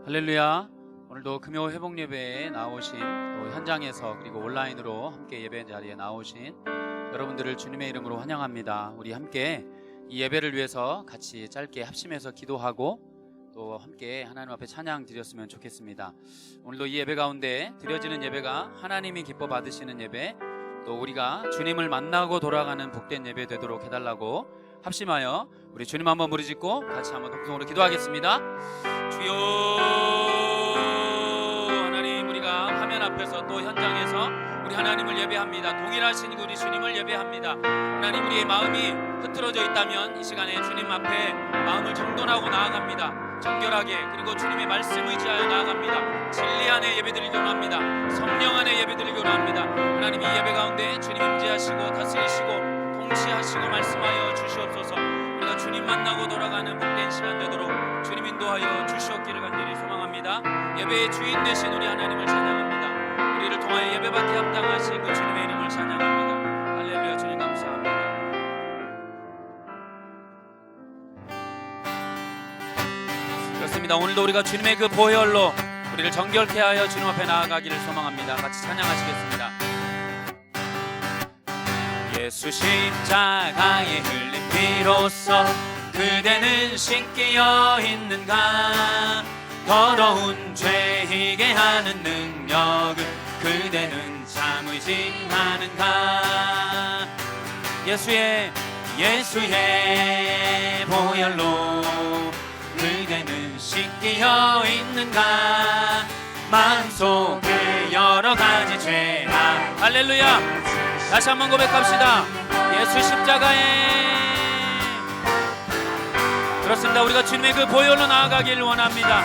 할렐루야. 오늘도 금요 회복 예배에 나오신 또 현장에서 그리고 온라인으로 함께 예배 자리에 나오신 여러분들을 주님의 이름으로 환영합니다. 우리 함께 이 예배를 위해서 같이 짧게 합심해서 기도하고 또 함께 하나님 앞에 찬양 드렸으면 좋겠습니다. 오늘도 이 예배 가운데 드려지는 예배가 하나님이 기뻐 받으시는 예배, 또 우리가 주님을 만나고 돌아가는 복된 예배 되도록 해달라고 합심하여 우리 주님 한번 부르짖고 같이 한번 동성으로 기도하겠습니다. 주여, 하나님, 우리가 화면 앞에서 또 현장에서 우리 하나님을 예배합니다. 동일하신 우리 주님을 예배합니다. 하나님, 우리의 마음이 흐트러져 있다면 이 시간에 주님 앞에 마음을 정돈하고 나아갑니다. 정결하게, 그리고 주님의 말씀 의지하여 나아갑니다. 진리 안에 예배드리기 원합니다. 성령 안에 예배드리기 원합니다. 하나님, 이 예배 가운데 주님 임재하시고 다스리시고 통치하시고 말씀하여 주시옵소서. 우리가 주님 만나고 돌아가는 복된 시간 되도록 주님 인도하여 주시옵기를 간절히 소망합니다. 예배의 주인 되신 우리 하나님을 찬양합니다. 우리를 통하여 예배받게 합당하신 그 주님의 이름을 찬양합니다. 할렐루야. 주님 감사합니다. 그렇습니다. 오늘도 우리가 주님의 그 보혈로 우리를 정결케 하여 주님 앞에 나아가기를 소망합니다. 같이 찬양하시겠습니다. 예수 십자가에 흘린 피로써 그대는 씻기어 있는가? 더러운 죄 희게 하는 능력을 그대는 참 의지하는가? 예수의 보혈로 그대는 씻기어 있는가? 마음속에 여러 가지 죄악. 할렐루야. 다시 한번 고백합시다. 예수 십자가에. 그렇습니다. 우리가 주님의 그 보혈로 나아가기를 원합니다.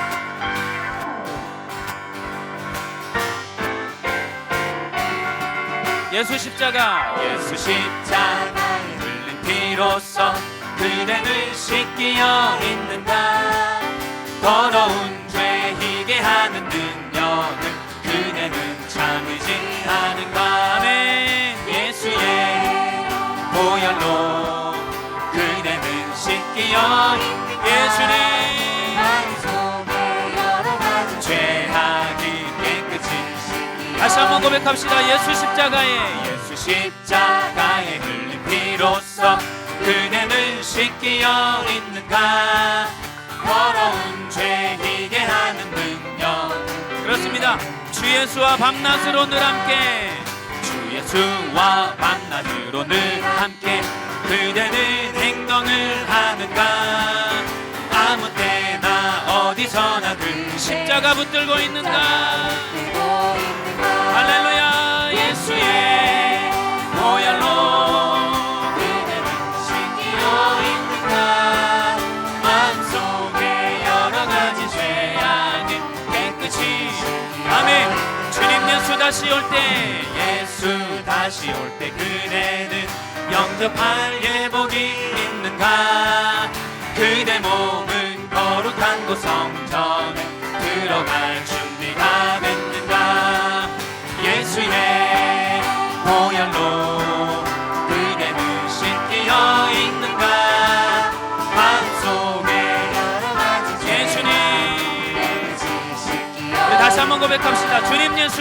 예수 십자가에 흘린 피로써 그대는 씻기어 있는가? 더러운 죄 희게 하는 능력을 그대는 참 의지하는가? 아멘. 예수의 보혈로 그대는 씻기어 예수님 죄악이 깨끗이. 다시 한번 고백합시다. 예수 십자가에 흘린 피로써 그대는 씻기어 있는가? 더러운 죄 희게 하는 능력. 그렇습니다. 주 예수와 밤낮으로 늘 함께, 주 예수와 밤낮으로 늘 함께 그대는 행동을 하는가? 아무 때나 어디서나 그 십자가 붙들고 있는가? 할렐루야. 예수의 보혈로 그대는 씻기어 있는가? 마음속에 여러 가지 죄악을 깨끗이. 아멘. 주님 예수 다시 올 때, 그대는 영접할 예복이 있는가? 그대 몸은 거룩한 곳 성전에 들어갈 준비가 됐는가? 예수의 보혈로 그대는 씻기어 있는가? 마음속에 예수님. 우리 다시 한번 고백합시다. 주님 예수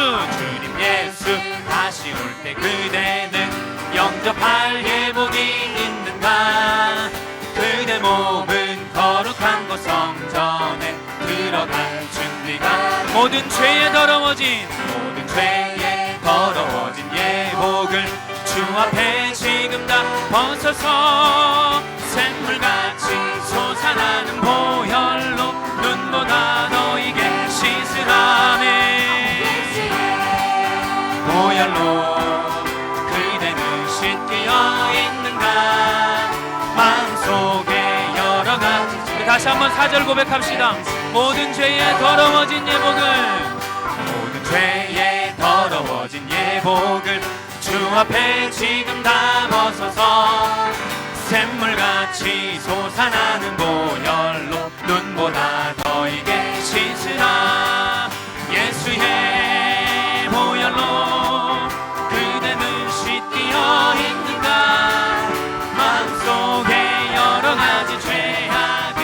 다시 올 때 그대는 영접할 예복이 있는가? 그대 몸은 거룩한 곳 성전에 들어갈 준비가. 모든 죄에 더러워진 예복을 주 앞에 지금 다 벗어서 샘물같이 솟아나는 보혈로 눈보다 너에게 씻으라네. 보혈로 그대는 씻기어 있는가? 마음속에 여러 가지. 우리 다시 한번 4절 고백합시다. 모든 죄에 더러워진 예복을 주 앞에 지금 다 벗어서 샘물같이 솟아나는 보혈로 눈보다 더이게 씻으라. 예수의 보혈로 그대는 씻기어 있는가? 마음속에 여러 가지 죄악이.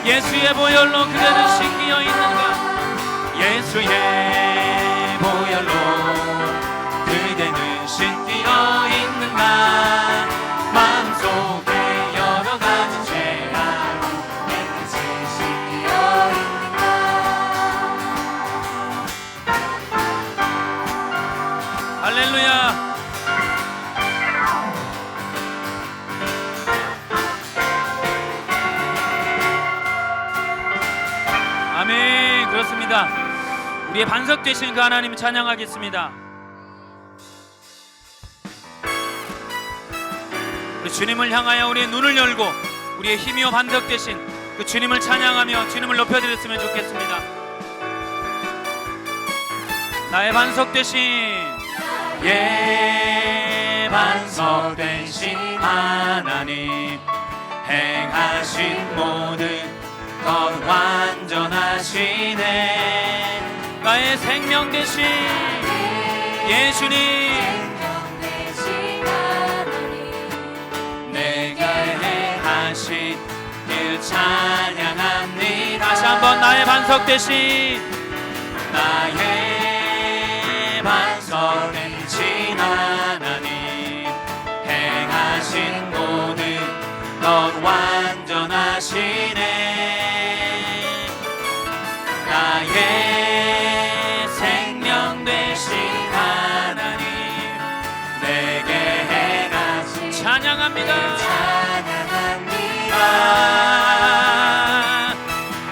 예수의 보혈로 그대는 씻기어 있는가? 주의 보혈로 그대는 씻기어 있는가 마음속에 여러 가지 죄악으로 깨끗이 씻기어 있는가 할렐루야. 아멘. 그렇습니다. 우리의 반석 되신 그 하나님 찬양하겠습니다. 우리 주님을 향하여 우리의 눈을 열고 우리의 힘이요 반석 되신 그 주님을 찬양하며 주님을 높여드렸으면 좋겠습니다. 나의 반석 되신 예 반석 되신 하나님 행하신 모든 것 완전하시네. 나의 생명 되신 예수님 생명 되신 하나님 내게 행하신 일 찬양합니다. 다시 한번 나의 반석 되신 나의 반석 되신 하나님 행하신 모든 것 완전하시네. 나의 생명 되신 하나님 내게 행하신 찬양합니다. 찬양합니다.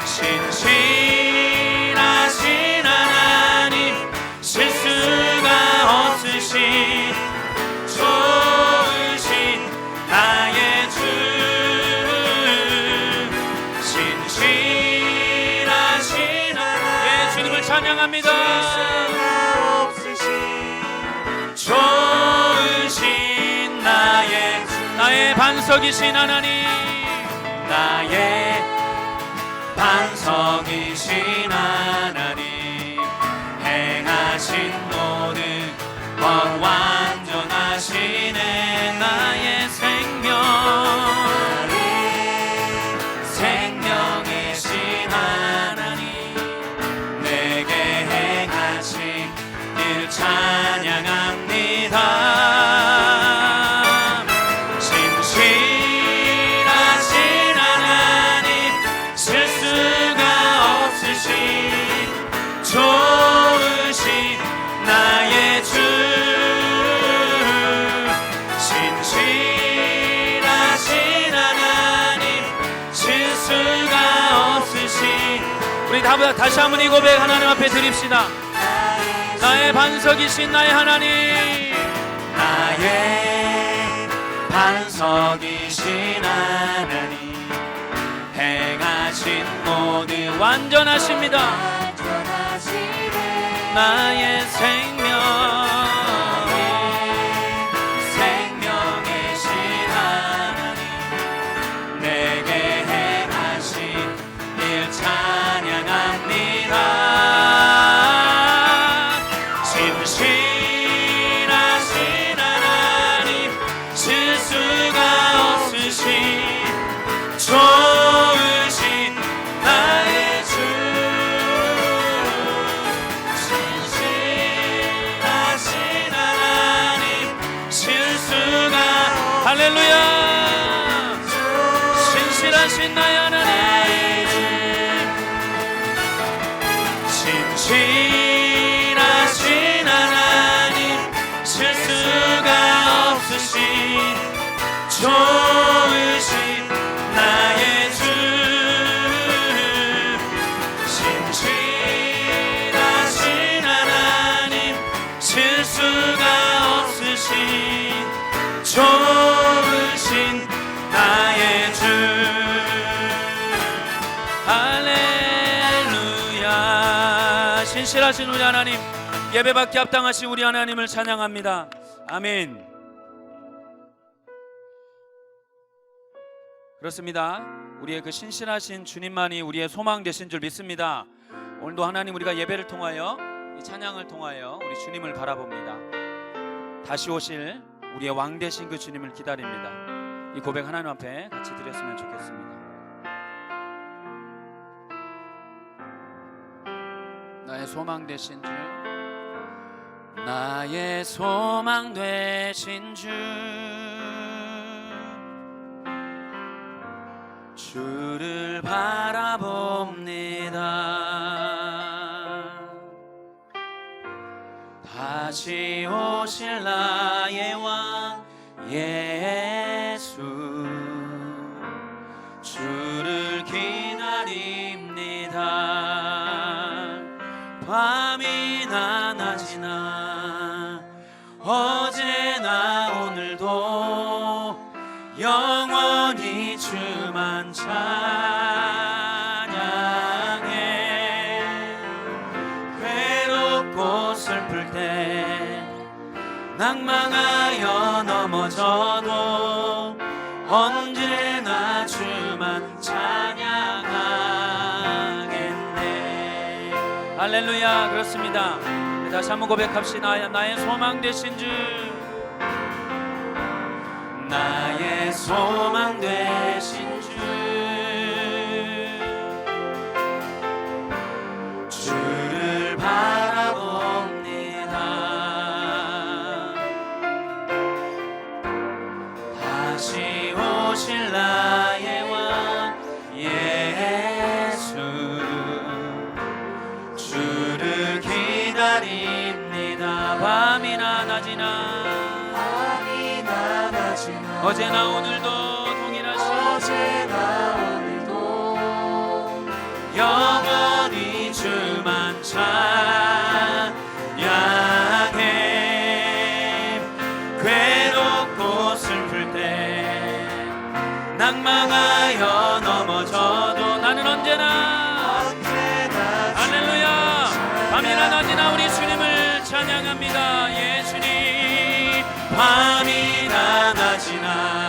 신실하신 하나님 실수가 없으신 좋으신 나의 주 신실하신 예 주님을 찬양합니다. 좋으신 나의 반석이신 하나님 나의 반석이신 하나님 행하신 모든 것 완전하시네. 나의 생명이신 하나님 내게 행하신 일 찬양합니다. 신실하신 하나님 실수가 없으신 좋으신 나의 주 신실하신 하나님 실수가 없으신 우리 다시 한번 이 고백 하나님 앞에 드립시다. 나의 반석이신 나의 하나님 나의 반석이신 하나님 행하신 모든 완전하십니다. 나의 생명이신 하나님 내게 행하신 일 찬양합니다. 신실하신 하나님 실수가 없으신 좋으신 나의 주 신실하신 하나님 실수가 할렐루야 신실하신 나의 하나님 신실하신 하나님 실수가 없으신 좋으신 나의 주 신실하신 하나님 실수가 없으신 좋으신 나의 주 할렐루야. 신실하신 우리 하나님 예배받기 합당하신 우리 하나님을 찬양합니다. 아멘. 그렇습니다. 우리의 그 신실하신 주님만이 우리의 소망 되신 줄 믿습니다. 오늘도 하나님 우리가 예배를 통하여 이 찬양을 통하여 우리 주님을 바라봅니다. 다시 오실 우리의 왕 되신 그 주님을 기다립니다. 이 고백 하나님 앞에 같이 드렸으면 좋겠습니다. 나의 소망 되신 주, 나의 소망 되신 주, 주를 바라봅니다. 다시 오실 나의 왕 예수, 주를 기다립니다. 밤이나 낮이나 어제나 오늘도 영원히 주만 찬양해. 괴롭고 슬플 때 낭망하여 넘어져도 언제나 주만 찬양하겠네. 할렐루야. 그렇습니다. 다시 한번 고백합시다. 나의 소망 되신 주, 나의 소망 되신 주, 주를 바라봅니다. 다시 오실 나의 왕 예수, 주를 기다립니다. 밤이나 낮이나 어제나 오늘도 동일하신 어제나 오늘도 영원히 주만 찬양해. 괴롭고 슬플 때 낭망하여 넘어져도 나는 언제나 할렐루야. 밤이나 낮이나 우리 주님을 찬양합니다. 예수님. 밤이나 낮이나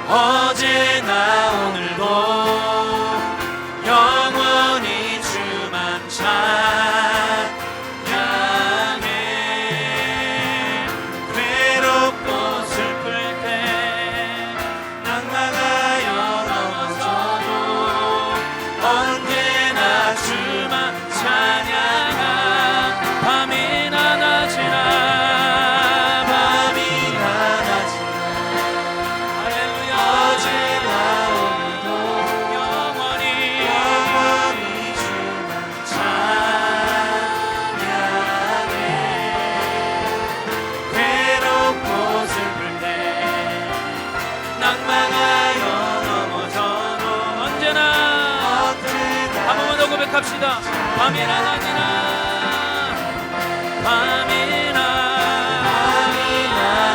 어제나 오늘도 영원히 주만 찬양해. 괴롭고 슬플 때 낭망하여 넘어져도 언제나 주만 찬양하. 밤이나 낮이나 합시다. 밤이나 낮이나 밤이나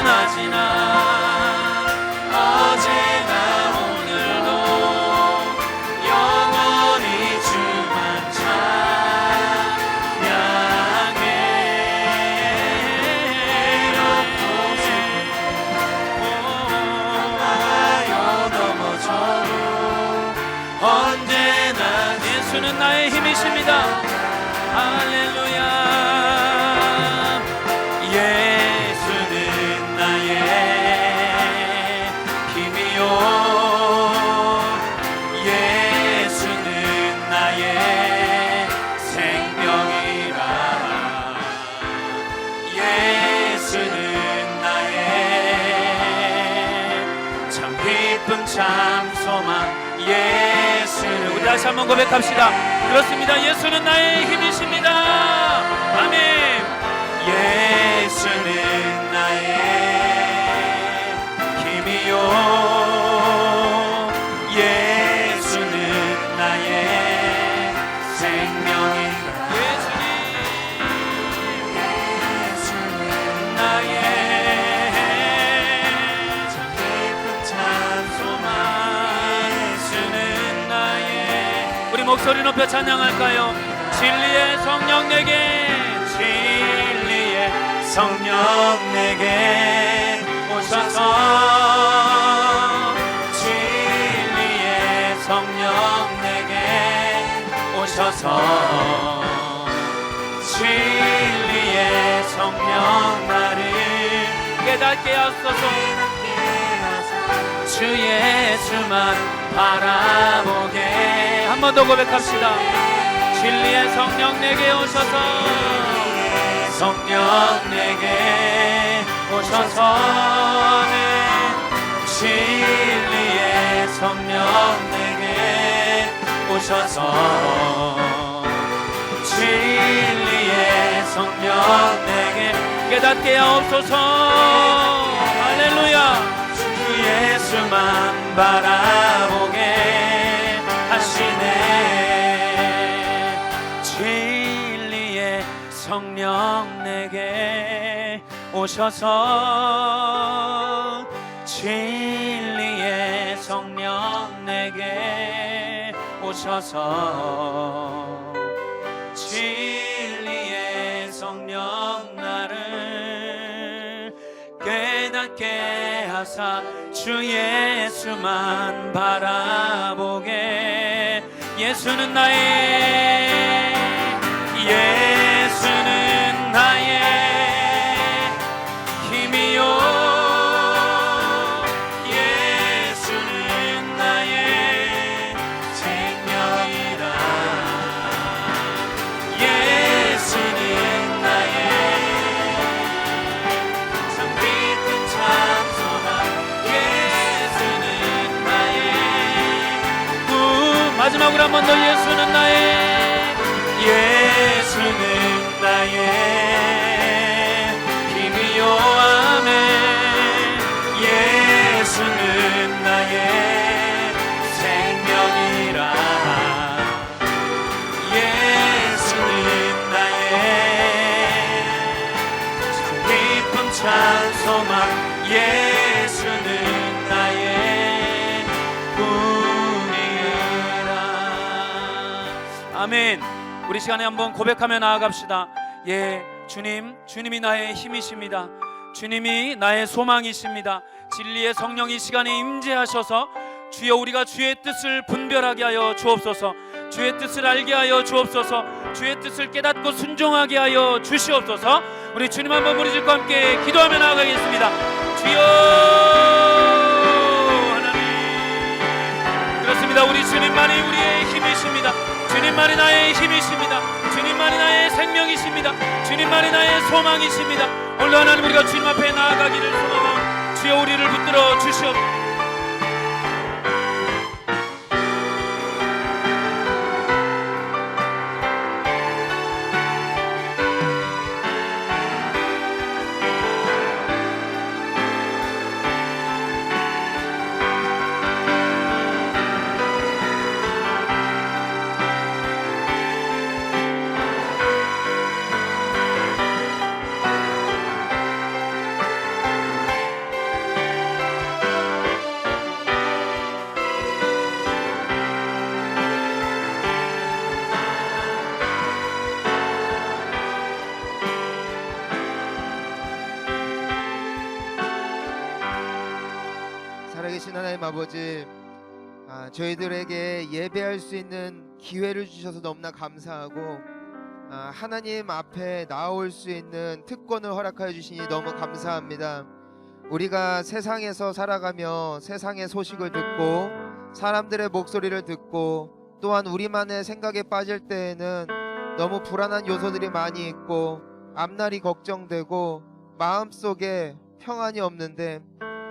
낮이나 어제나 오늘도 영원히 주만 찬양해. 넘어져도 언제나 예수는 나의 힘이십니다. 할렐루야. 예수는 나의 힘이요, 예수는 나의 생명이라. 예수는 나의 참 기쁨 참 소망. 예수. 우리 다시 한번 고백합시다. 그렇습니다. 예수는 나의 힘이십니다. 아멘. 예수는 나의 힘이요, 예수는 나의 생명이라. 예수는 나의 참 기쁨 참 소망. 우리 목소리 높여 찬양할까요? 진리의 성령 내게, 진리의 성령 내게 오셔서, 진리의 성령 내게 오셔서, 진리의 성령 나를 깨닫게 하소서. 주 예수만 바라보게. 한 번 더 고백합시다. 주 진리의 성령 내게 오셔서 성령 내게 오셔서 진리의 성령 내게 오셔서 진리의 성령 내게 깨닫게 하옵소서. 할렐루야. 주 예수만 바라보게 하시네. 진리의 성령 내게 오셔서 진리의 성령 내게 오셔서 진리의 성령 나를 깨닫게 하사 주 예수만 바라보게. 예수는 나의 예수는 나의 힘이요 예수는 나의 생명이라. 예수는 나의 참 깊은 찬송함. 예수는 나의 마지막으로 한 번 더. 예수는 나의 예수는 나의 힘이요 아멘. 예수는 나의 생명이라. 예수는 나의 참 깊은 찬송함. 예수는 나의 뿐이라. 아멘. 우리 시간에 한번 고백하며 나아갑시다. 예, 주님이 나의 힘이십니다. 주님이 나의 소망이십니다. 진리의 성령이 시간에 임재하셔서 주여 우리가 주의 뜻을 분별하게 하여 주옵소서. 주의 뜻을 알게 하여 주옵소서. 주의 뜻을 깨닫고 순종하게 하여 주시옵소서. 우리 주님 한번 부르실과 함께 기도하며 나아가겠습니다. 주여 하나님, 그렇습니다. 우리 주님만이 우리의 힘이십니다. 주님만이 나의 힘이십니다. 주님만이 나의 생명이십니다. 주님만이 나의 소망이십니다. 오늘 하나님 우리가 주님 앞에 나아가기를 소망하오. 주여 우리를 붙들어 주시옵소서. 살아계신 하나님 아버지, 저희들에게 예배할 수 있는 기회를 주셔서 너무나 감사하고, 하나님 앞에 나올 수 있는 특권을 허락하여 주시니 너무 감사합니다. 우리가 세상에서 살아가며 세상의 소식을 듣고 사람들의 목소리를 듣고 또한 우리만의 생각에 빠질 때에는 너무 불안한 요소들이 많이 있고 앞날이 걱정되고 마음속에 평안이 없는데,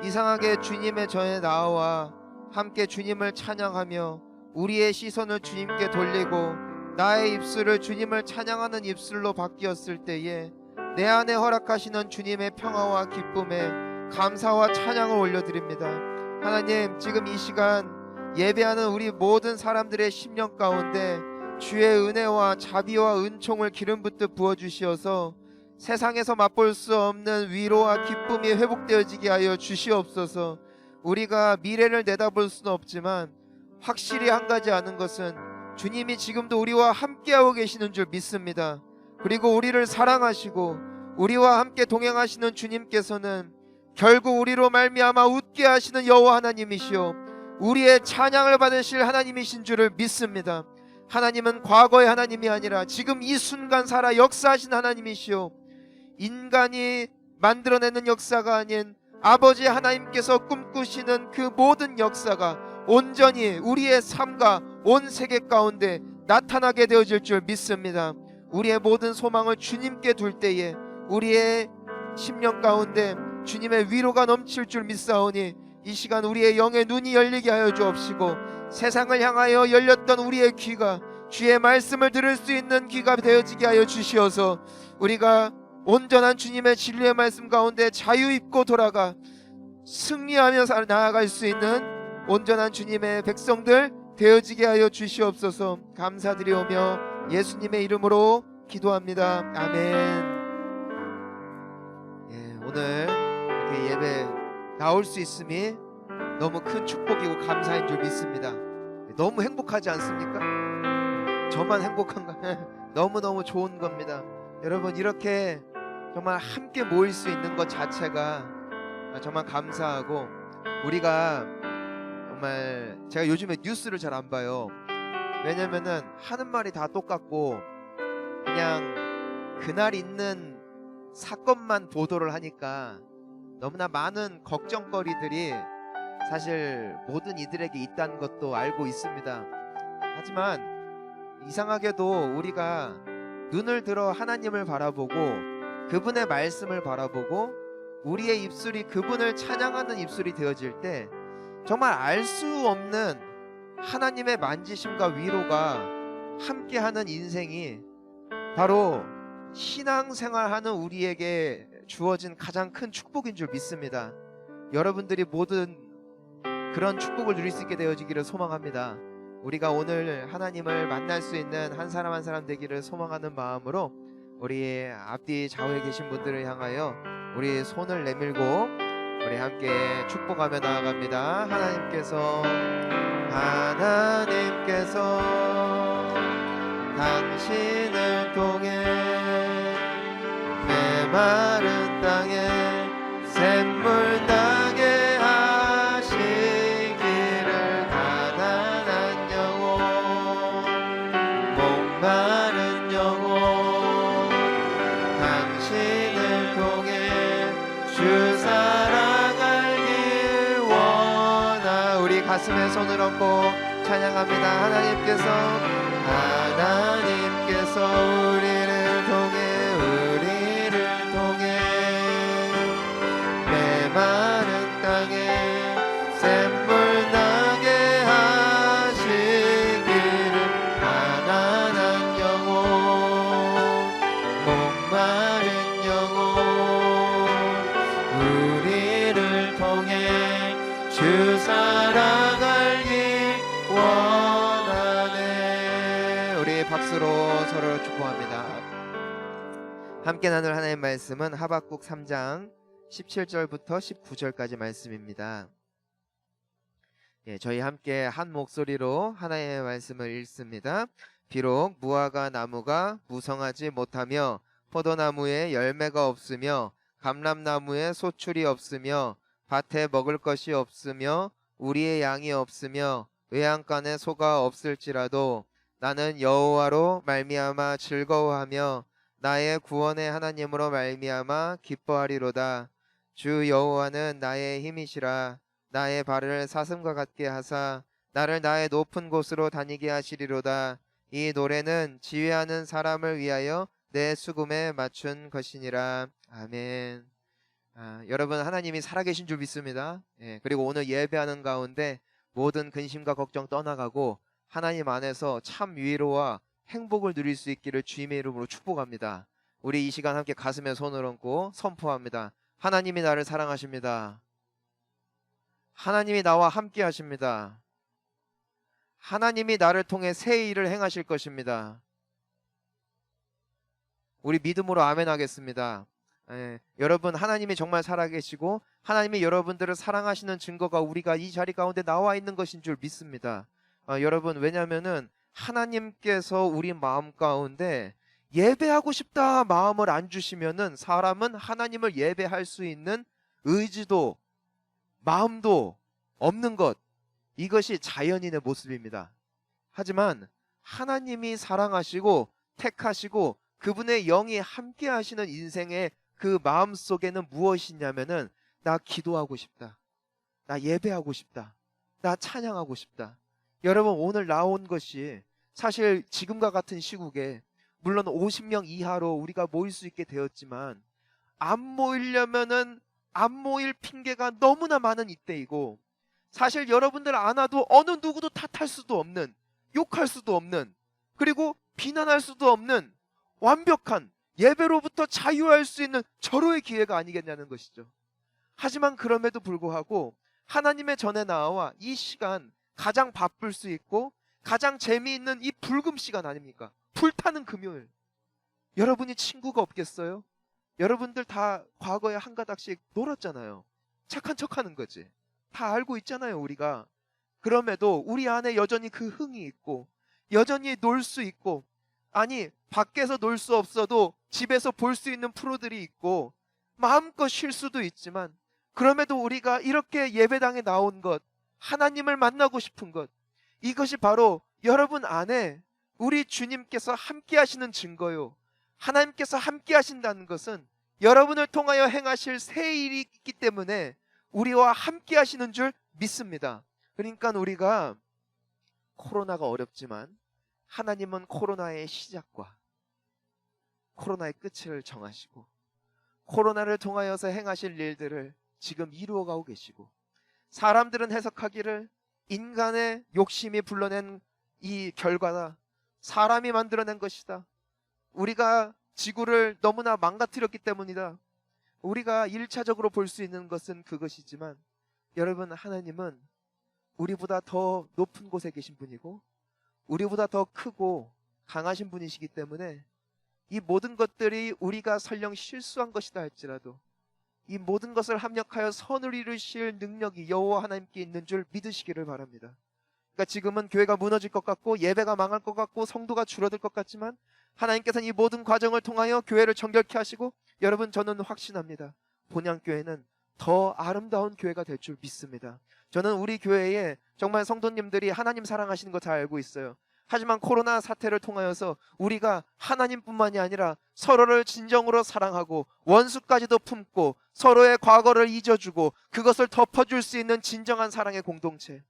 이상하게 주님의 전에 나와 함께 주님을 찬양하며 우리의 시선을 주님께 돌리고 나의 입술을 주님을 찬양하는 입술로 바뀌었을 때에 내 안에 허락하시는 주님의 평화와 기쁨에 감사와 찬양을 올려드립니다. 하나님, 지금 이 시간 예배하는 우리 모든 사람들의 심령 가운데 주의 은혜와 자비와 은총을 기름 붓듯 부어주시어서 세상에서 맛볼 수 없는 위로와 기쁨이 회복되어지게 하여 주시옵소서. 우리가 미래를 내다볼 수는 없지만 확실히 한 가지 아는 것은 주님이 지금도 우리와 함께하고 계시는 줄 믿습니다. 그리고 우리를 사랑하시고 우리와 함께 동행하시는 주님께서는 결국 우리로 말미암아 웃게 하시는 여호와 하나님이시오, 우리의 찬양을 받으실 하나님이신 줄을 믿습니다. 하나님은 과거의 하나님이 아니라 지금 이 순간 살아 역사하신 하나님이시오, 인간이 만들어내는 역사가 아닌 아버지 하나님께서 꿈꾸시는 그 모든 역사가 온전히 우리의 삶과 온 세계 가운데 나타나게 되어질 줄 믿습니다. 우리의 모든 소망을 주님께 둘 때에 우리의 심령 가운데 주님의 위로가 넘칠 줄 믿사오니 이 시간 우리의 영의 눈이 열리게 하여 주옵시고 세상을 향하여 열렸던 우리의 귀가 주의 말씀을 들을 수 있는 귀가 되어지게 하여 주시어서 우리가 온전한 주님의 진리의 말씀 가운데 자유 입고 돌아가 승리하며 나아갈 수 있는 온전한 주님의 백성들 되어지게 하여 주시옵소서. 감사드리오며 예수님의 이름으로 기도합니다. 아멘. 오늘 이렇게 예배 나올 수 있음이 너무 큰 축복이고 감사인 줄 믿습니다. 너무 행복하지 않습니까? 저만 행복한가? 너무너무 좋은 겁니다. 여러분 이렇게 정말 함께 모일 수 있는 것 자체가 정말 감사하고 우리가 정말 제가 요즘에 뉴스를 잘 안 봐요. 왜냐면은 하는 말이 다 똑같고 그냥 그날 있는 사건만 보도를 하니까 너무나 많은 걱정거리들이 사실 모든 이들에게 있다는 것도 알고 있습니다. 하지만 이상하게도 우리가 눈을 들어 하나님을 바라보고 그분의 말씀을 바라보고 우리의 입술이 그분을 찬양하는 입술이 되어질 때 정말 알 수 없는 하나님의 만지심과 위로가 함께하는 인생이 바로 신앙생활하는 우리에게 주어진 가장 큰 축복인 줄 믿습니다. 여러분들이 모든 그런 축복을 누릴 수 있게 되어지기를 소망합니다. 우리가 오늘 하나님을 만날 수 있는 한 사람 한 사람 되기를 소망하는 마음으로 우리 앞뒤 좌우에 계신 분들을 향하여 우리 손을 내밀고 우리 함께 축복하며 나아갑니다. 하나님께서 당신을 통해 메마른 땅에 샘물 나게 하시기를 가난한 영혼 목마른 영혼 당신을 통해 주 사랑 알길 원하. 우리 가슴에 손을 얹고 찬양합니다. 하나님께서 우리를 통해 메마른 땅에 샘물 나게 하시기를 가난한 영혼 목마른 영혼 우리를 통해 주 사랑 알길 원하네. 우리 박수로 서로 축복합니다. 함께 나눌 하나님의 말씀은 하박국 3장 17절부터 19절까지 말씀입니다. 저희 함께 한 목소리로 하나님의 말씀을 읽습니다. 비록 무화과 나무가 무성하지 못하며 포도나무에 열매가 없으며 감람나무에 소출이 없으며 밭에 먹을 것이 없으며 우리의 양이 없으며 외양간에 소가 없을지라도 나는 여호와로 말미암아 즐거워하며 나의 구원의 하나님으로 말미암아 기뻐하리로다. 주 여호와는 나의 힘이시라. 나의 발을 사슴과 같게 하사 나를 나의 높은 곳으로 다니게 하시리로다. 이 노래는 지휘하는 사람을 위하여 내 수금에 맞춘 것이니라. 아멘. 여러분 하나님이 살아계신 줄 믿습니다. 그리고 오늘 예배하는 가운데 모든 근심과 걱정 떠나가고 하나님 안에서 참 위로와 행복을 누릴 수 있기를 주님의 이름으로 축복합니다. 우리 이 시간 함께 가슴에 손을 얹고 선포합니다. 하나님이 나를 사랑하십니다. 하나님이 나와 함께 하십니다. 하나님이 나를 통해 새 일을 행하실 것입니다. 우리 믿음으로 아멘 하겠습니다. 여러분 하나님이 정말 살아계시고 하나님이 여러분들을 사랑하시는 증거가 우리가 이 자리 가운데 나와 있는 것인 줄 믿습니다. 여러분 왜냐하면은 하나님께서 우리 마음 가운데 예배하고 싶다 마음을 안 주시면은 사람은 하나님을 예배할 수 있는 의지도 마음도 없는 것, 이것이 자연인의 모습입니다. 하지만 하나님이 사랑하시고 택하시고 그분의 영이 함께 하시는 인생의 그 마음 속에는 무엇이 있냐면은 나 기도하고 싶다, 나 예배하고 싶다, 나 찬양하고 싶다. 여러분 오늘 나온 것이 사실 지금과 같은 시국에 물론 50명 이하로 우리가 모일 수 있게 되었지만 안 모이려면은 안 모일 핑계가 너무나 많은 이때이고, 사실 여러분들 안 와도 어느 누구도 탓할 수도 없는, 욕할 수도 없는, 그리고 비난할 수도 없는 완벽한 예배로부터 자유할 수 있는 절호의 기회가 아니겠냐는 것이죠. 하지만 그럼에도 불구하고 하나님의 전에 나와 이 시간, 가장 바쁠 수 있고 가장 재미있는 이 불금 시간 아닙니까? 불타는 금요일. 여러분이 친구가 없겠어요? 여러분들 다 과거에 한 가닥씩 놀았잖아요. 착한 척하는 거지. 다 알고 있잖아요, 우리가. 그럼에도 우리 안에 여전히 그 흥이 있고 여전히 놀 수 있고, 아니 밖에서 놀 수 없어도 집에서 볼 수 있는 프로들이 있고 마음껏 쉴 수도 있지만, 그럼에도 우리가 이렇게 예배당에 나온 것, 하나님을 만나고 싶은 것, 이것이 바로 여러분 안에 우리 주님께서 함께 하시는 증거요. 하나님께서 함께 하신다는 것은 여러분을 통하여 행하실 새 일이 있기 때문에 우리와 함께 하시는 줄 믿습니다. 그러니까 우리가 코로나가 어렵지만 하나님은 코로나의 시작과 코로나의 끝을 정하시고 코로나를 통하여서 행하실 일들을 지금 이루어가고 계시고, 사람들은 해석하기를 인간의 욕심이 불러낸 이 결과다, 사람이 만들어낸 것이다, 우리가 지구를 너무나 망가뜨렸기 때문이다, 우리가 1차적으로 볼 수 있는 것은 그것이지만, 여러분 하나님은 우리보다 더 높은 곳에 계신 분이고 우리보다 더 크고 강하신 분이시기 때문에 이 모든 것들이 우리가 설령 실수한 것이다 할지라도 이 모든 것을 합력하여 선을 이루실 능력이 여호와 하나님께 있는 줄 믿으시기를 바랍니다. 그러니까 지금은 교회가 무너질 것 같고 예배가 망할 것 같고 성도가 줄어들 것 같지만, 하나님께서는 이 모든 과정을 통하여 교회를 정결케 하시고, 여러분 저는 확신합니다. 본향교회는 더 아름다운 교회가 될 줄 믿습니다. 저는 우리 교회에 정말 성도님들이 하나님 사랑하시는 거 잘 알고 있어요. 하지만 코로나 사태를 통하여서 우리가 하나님뿐만이 아니라 서로를 진정으로 사랑하고 원수까지도 품고 서로의 과거를 잊어주고 그것을 덮어줄 수 있는 진정한 사랑의 공동체,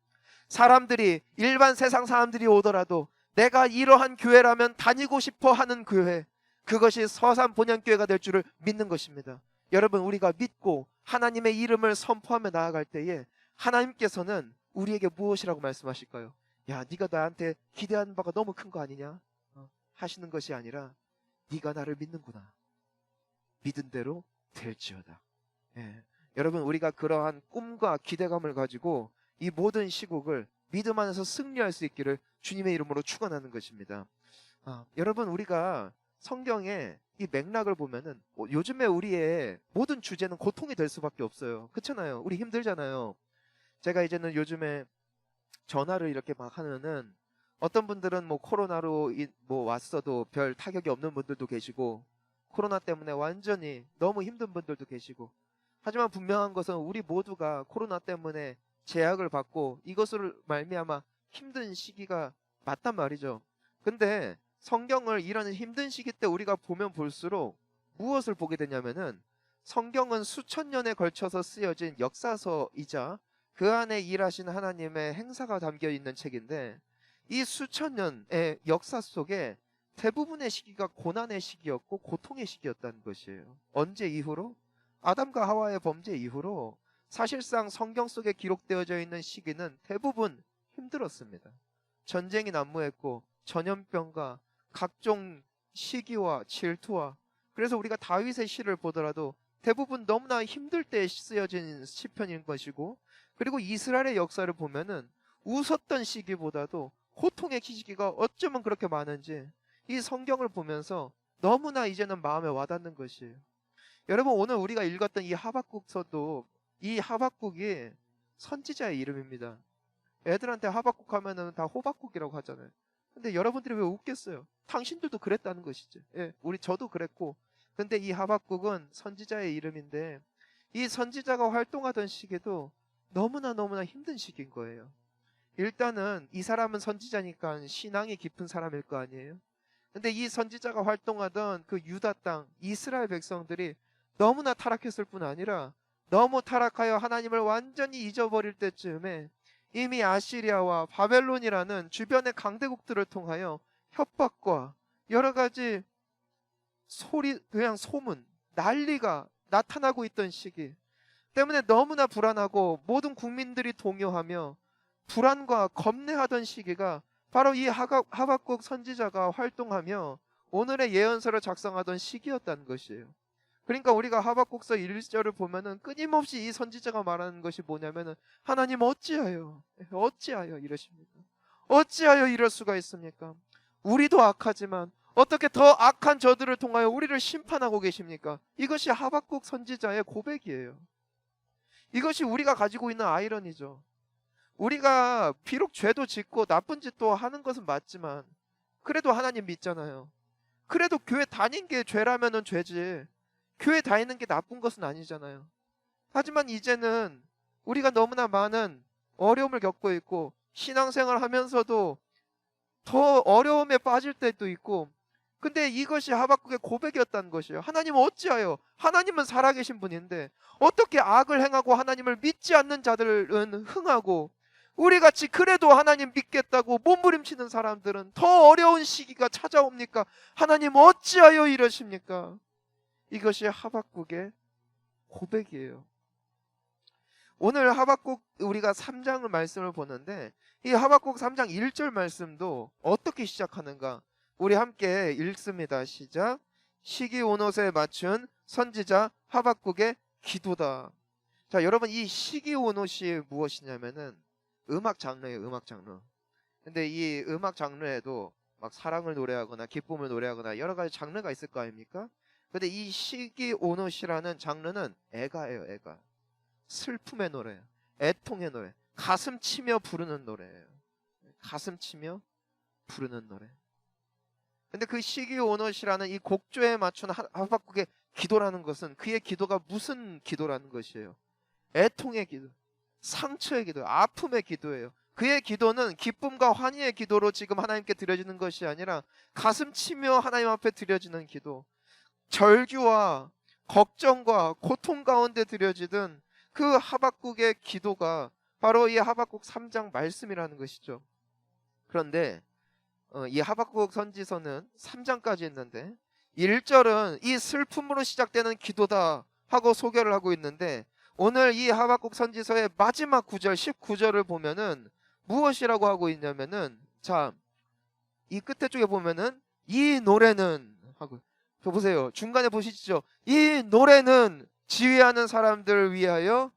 사람들이 일반 세상 사람들이 오더라도 내가 이러한 교회라면 다니고 싶어 하는 교회, 그것이 서산 본향교회가 될 줄을 믿는 것입니다. 여러분 우리가 믿고 하나님의 이름을 선포하며 나아갈 때에 하나님께서는 우리에게 무엇이라고 말씀하실까요? 야, 네가 나한테 기대하는 바가 너무 큰 거 아니냐? 하시는 것이 아니라 네가 나를 믿는구나, 믿은 대로 될지어다. 예. 여러분 우리가 그러한 꿈과 기대감을 가지고 이 모든 시국을 믿음 안에서 승리할 수 있기를 주님의 이름으로 축원하는 것입니다. 여러분 우리가 성경의 이 맥락을 보면은 요즘에 우리의 모든 주제는 고통이 될 수밖에 없어요. 그렇잖아요. 우리 힘들잖아요. 제가 이제는 요즘에 전화를 이렇게 막 하면은 어떤 분들은 뭐 코로나로 뭐 왔어도 별 타격이 없는 분들도 계시고 코로나 때문에 완전히 너무 힘든 분들도 계시고, 하지만 분명한 것은 우리 모두가 코로나 때문에 제약을 받고 이것을 말미암아 힘든 시기가 맞단 말이죠. 근데 성경을 이런 힘든 시기 때 우리가 보면 볼수록 무엇을 보게 되냐면은, 성경은 수천 년에 걸쳐서 쓰여진 역사서이자 그 안에 일하신 하나님의 행사가 담겨 있는 책인데, 이 수천 년의 역사 속에 대부분의 시기가 고난의 시기였고 고통의 시기였다는 것이에요. 언제 이후로? 아담과 하와의 범죄 이후로 사실상 성경 속에 기록되어져 있는 시기는 대부분 힘들었습니다. 전쟁이 난무했고 전염병과 각종 시기와 질투와, 그래서 우리가 다윗의 시를 보더라도 대부분 너무나 힘들 때 쓰여진 시편인 것이고, 그리고 이스라엘의 역사를 보면은 웃었던 시기보다도 고통의 시기가 어쩌면 그렇게 많은지 이 성경을 보면서 너무나 이제는 마음에 와닿는 것이에요. 여러분 오늘 우리가 읽었던 이 하박국서도, 이 하박국이 선지자의 이름입니다. 애들한테 하박국 하면은 다 호박국이라고 하잖아요. 근데 여러분들이 왜 웃겠어요? 당신들도 그랬다는 것이죠. 예, 저도 그랬고. 근데 이 하박국은 선지자의 이름인데, 이 선지자가 활동하던 시기도 너무나 힘든 시기인 거예요. 일단은 이 사람은 선지자니까 신앙이 깊은 사람일 거 아니에요. 근데 이 선지자가 활동하던 그 유다 땅 이스라엘 백성들이 너무나 타락했을 뿐 아니라 너무 타락하여 하나님을 완전히 잊어버릴 때쯤에 이미 아시리아와 바벨론이라는 주변의 강대국들을 통하여 협박과 여러 가지 그냥 소문, 난리가 나타나고 있던 시기 때문에 너무나 불안하고 모든 국민들이 동요하며 불안과 겁내하던 시기가 바로 이 하박국 선지자가 활동하며 오늘의 예언서를 작성하던 시기였다는 것이에요. 그러니까 우리가 하박국서 1절을 보면은 끊임없이 이 선지자가 말하는 것이 뭐냐면은 하나님 어찌하여 이러십니까? 어찌하여 이럴 수가 있습니까? 우리도 악하지만 어떻게 더 악한 저들을 통하여 우리를 심판하고 계십니까? 이것이 하박국 선지자의 고백이에요. 이것이 우리가 가지고 있는 아이러니죠. 우리가 비록 죄도 짓고 나쁜 짓도 하는 것은 맞지만 그래도 하나님 믿잖아요. 그래도 교회 다닌 게 죄라면은 죄지, 교회 다니는 게 나쁜 것은 아니잖아요. 하지만 이제는 우리가 너무나 많은 어려움을 겪고 있고 신앙생활을 하면서도 더 어려움에 빠질 때도 있고, 근데 이것이 하박국의 고백이었다는 것이에요. 하나님은 어찌하여, 하나님은 살아계신 분인데 어떻게 악을 행하고 하나님을 믿지 않는 자들은 흥하고 우리같이 그래도 하나님 믿겠다고 몸부림치는 사람들은 더 어려운 시기가 찾아옵니까? 하나님 어찌하여 이러십니까? 이것이 하박국의 고백이에요. 오늘 하박국 우리가 3장을 말씀을 보는데 이 하박국 3장 1절 말씀도 어떻게 시작하는가? 우리 함께 읽습니다. 시작. 시기 온옷에 맞춘 선지자 하박국의 기도다. 자, 여러분, 이 시기 온옷이 무엇이냐면은 음악 장르예요. 음악 장르. 근데 이 음악 장르에도 막 사랑을 노래하거나 기쁨을 노래하거나 여러 가지 장르가 있을 거 아닙니까? 근데 이 시기 온옷이라는 장르는 애가예요. 애가. 슬픔의 노래, 애통의 노래, 가슴 치며 부르는 노래예요. 가슴 치며 부르는 노래. 근데 그 시기 온옷이라는 이 곡조에 맞춘 하박국의 기도라는 것은 그의 기도가 무슨 기도라는 것이에요? 애통의 기도, 상처의 기도, 아픔의 기도예요. 그의 기도는 기쁨과 환희의 기도로 지금 하나님께 드려지는 것이 아니라 가슴 치며 하나님 앞에 드려지는 기도, 절규와 걱정과 고통 가운데 드려지던 그 하박국의 기도가 바로 이 하박국 3장 말씀이라는 것이죠. 그런데 이 하박국 선지서는 3장까지 있는데 1절은 이 슬픔으로 시작되는 기도다 하고 소개를 하고 있는데 오늘 이 하박국 선지서의 마지막 9절 19절을 보면은 무엇이라고 하고 있냐면은, 자, 이 끝에 쪽에 보면은 이 노래는 하고, 보세요. 중간에 보시죠. 이 노래는 지휘하는 사람들을 위하여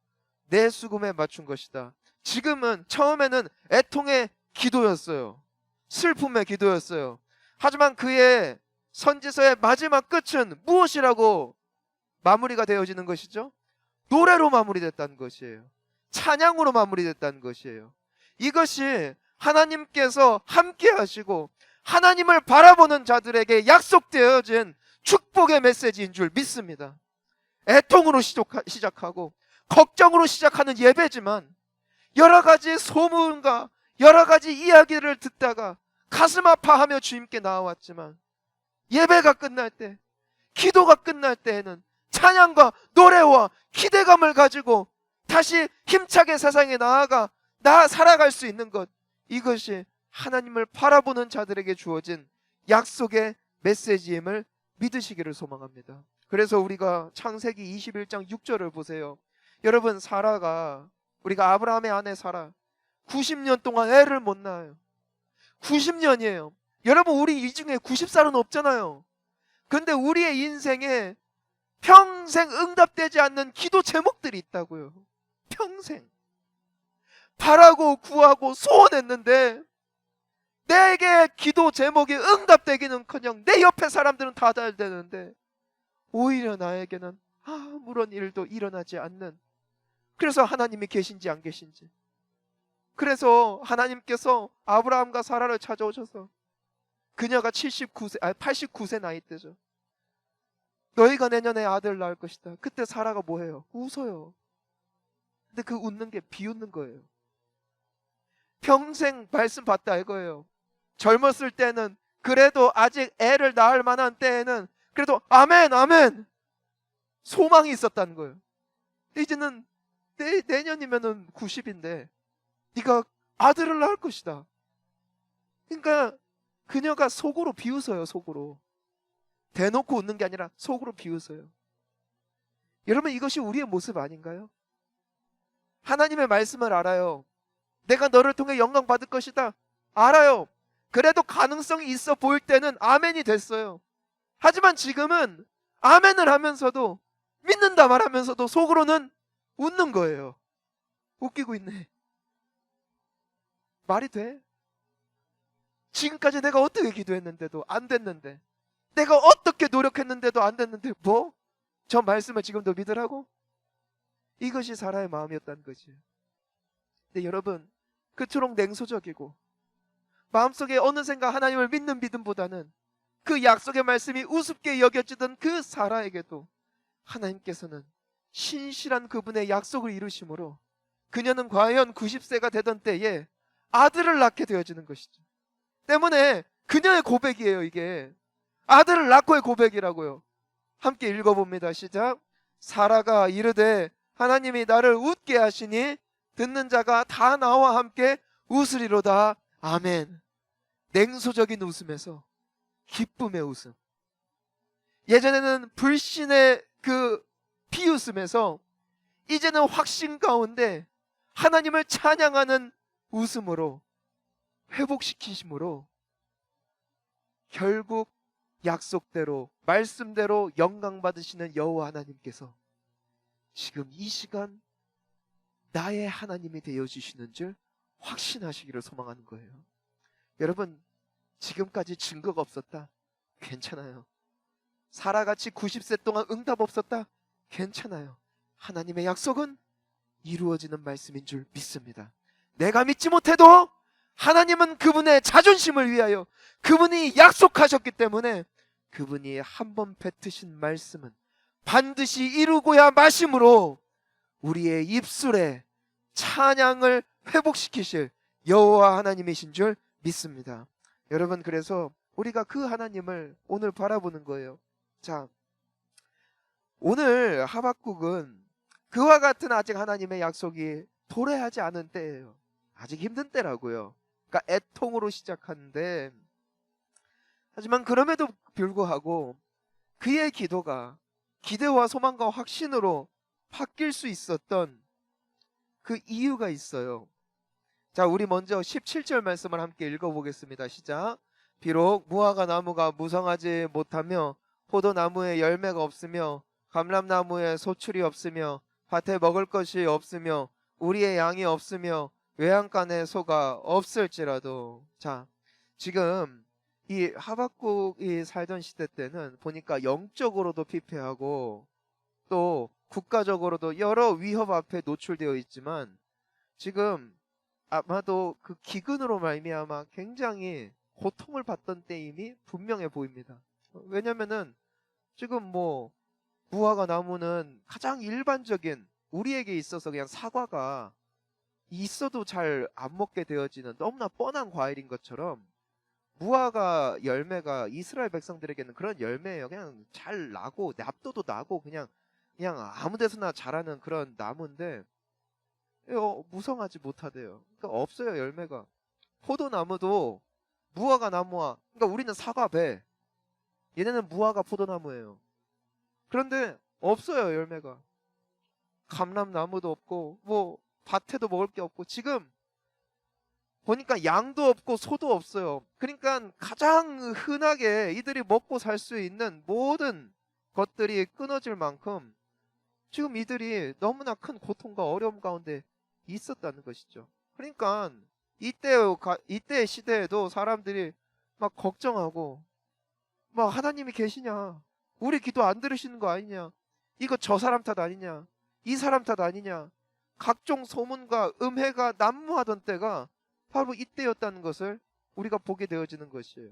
내 수금에 맞춘 것이다. 지금은 처음에는 애통의 기도였어요. 슬픔의 기도였어요. 하지만 그의 선지서의 마지막 끝은 무엇이라고 마무리가 되어지는 것이죠? 노래로 마무리됐다는 것이에요. 찬양으로 마무리됐다는 것이에요. 이것이 하나님께서 함께 하시고 하나님을 바라보는 자들에게 약속되어진 축복의 메시지인 줄 믿습니다. 애통으로 시작하고 걱정으로 시작하는 예배지만 여러 가지 소문과 여러 가지 이야기를 듣다가 가슴 아파하며 주님께 나아왔지만 예배가 끝날 때, 기도가 끝날 때에는 찬양과 노래와 기대감을 가지고 다시 힘차게 세상에 나아가 살아갈 수 있는 것, 이것이 하나님을 바라보는 자들에게 주어진 약속의 메시지임을 믿으시기를 소망합니다. 그래서 우리가 창세기 21장 6절을 보세요. 여러분, 우리가 아브라함의 아내 사라 90년 동안 애를 못 낳아요. 90년이에요. 여러분, 우리 이 중에 90살은 없잖아요. 근데 우리의 인생에 평생 응답되지 않는 기도 제목들이 있다고요. 평생 바라고 구하고 소원했는데 내게 기도 제목이 응답되기는커녕 내 옆에 사람들은 다 잘 되는데 오히려 나에게는 아무런 일도 일어나지 않는, 그래서 하나님이 계신지 안 계신지, 그래서 하나님께서 아브라함과 사라를 찾아오셔서 그녀가 89세 나이 때죠. 너희가 내년에 아들 낳을 것이다. 그때 사라가 뭐해요? 웃어요. 근데 그 웃는 게 비웃는 거예요. 평생 말씀 받다 이거예요. 젊었을 때는 그래도 아직 애를 낳을 만한 때에는 그래도 아멘 아멘 소망이 있었다는 거예요. 이제는 내년이면은 90인데 네가 아들을 낳을 것이다. 그러니까 그녀가 속으로 비웃어요. 속으로. 대놓고 웃는 게 아니라 속으로 비웃어요. 여러분, 이것이 우리의 모습 아닌가요? 하나님의 말씀을 알아요. 내가 너를 통해 영광 받을 것이다. 알아요. 그래도 가능성이 있어 보일 때는 아멘이 됐어요. 하지만 지금은 아멘을 하면서도, 믿는다 말하면서도 속으로는 웃는 거예요. 웃기고 있네. 말이 돼? 지금까지 내가 어떻게 기도했는데도 안 됐는데, 내가 어떻게 노력했는데도 안 됐는데 뭐? 저 말씀을 지금도 믿으라고? 이것이 사라의 마음이었다는 거지. 근데 여러분, 그토록 냉소적이고 마음속에 어느샌가 하나님을 믿는 믿음보다는 그 약속의 말씀이 우습게 여겨지던 그 사라에게도 하나님께서는 신실한 그분의 약속을 이루심으로 그녀는 과연 90세가 되던 때에 아들을 낳게 되어지는 것이죠. 때문에 그녀의 고백이에요. 이게 아들을 낳고의 고백이라고요. 함께 읽어봅니다. 시작. 사라가 이르되 하나님이 나를 웃게 하시니 듣는 자가 다 나와 함께 웃으리로다. 아멘. 냉소적인 웃음에서 기쁨의 웃음. 예전에는 불신의 그 비웃음에서 이제는 확신 가운데 하나님을 찬양하는 웃음으로 회복시키심으로 결국 약속대로 말씀대로 영광 받으시는 여호와 하나님께서 지금 이 시간 나의 하나님이 되어 주시는 줄 확신하시기를 소망하는 거예요. 여러분, 지금까지 증거가 없었다. 괜찮아요. 사라같이 90세 동안 응답 없었다. 괜찮아요. 하나님의 약속은 이루어지는 말씀인 줄 믿습니다. 내가 믿지 못해도 하나님은 그분의 자존심을 위하여 그분이 약속하셨기 때문에 그분이 한번 뱉으신 말씀은 반드시 이루고야 마심으로 우리의 입술에 찬양을 회복시키실 여호와 하나님이신 줄 믿습니다. 여러분, 그래서 우리가 그 하나님을 오늘 바라보는 거예요. 자, 오늘 하박국은 그와 같은 아직 하나님의 약속이 도래하지 않은 때예요. 아직 힘든 때라고요. 그러니까 애통으로 시작하는데, 하지만 그럼에도 불구하고 그의 기도가 기대와 소망과 확신으로 바뀔 수 있었던 그 이유가 있어요. 자, 우리 먼저 17절 말씀을 함께 읽어보겠습니다. 시작. 비록 무화과 나무가 무성하지 못하며 포도나무에 열매가 없으며 감람나무에 소출이 없으며 밭에 먹을 것이 없으며 우리의 양이 없으며 외양간에 소가 없을지라도. 자, 지금 이 하박국이 살던 시대 때는 보니까 영적으로도 피폐하고 또 국가적으로도 여러 위협 앞에 노출되어 있지만 지금 아마도 그 기근으로 말미암아 굉장히 고통을 받던 때임이 분명해 보입니다. 왜냐면은 지금 뭐 무화과 나무는 가장 일반적인 우리에게 있어서 그냥 사과가 있어도 잘 안 먹게 되어지는 너무나 뻔한 과일인 것처럼 무화과 열매가 이스라엘 백성들에게는 그런 열매예요. 그냥 잘 나고 납도도 나고 그냥 아무 데서나 자라는 그런 나무인데 무성하지 못하대요. 그러니까 없어요, 열매가. 포도나무도 무화과 나무와, 그러니까 우리는 사과배, 얘네는 무화과 포도나무예요. 그런데 없어요, 열매가. 감람나무도 없고 뭐 밭에도 먹을 게 없고 지금 보니까 양도 없고 소도 없어요. 그러니까 가장 흔하게 이들이 먹고 살 수 있는 모든 것들이 끊어질 만큼 지금 이들이 너무나 큰 고통과 어려움 가운데 있었다는 것이죠. 그러니까 이때 시대에도 사람들이 막 걱정하고 막 하나님이 계시냐, 우리 기도 안 들으시는 거 아니냐, 이거 저 사람 탓 아니냐, 이 사람 탓 아니냐, 각종 소문과 음해가 난무하던 때가 바로 이때였다는 것을 우리가 보게 되어지는 것이에요.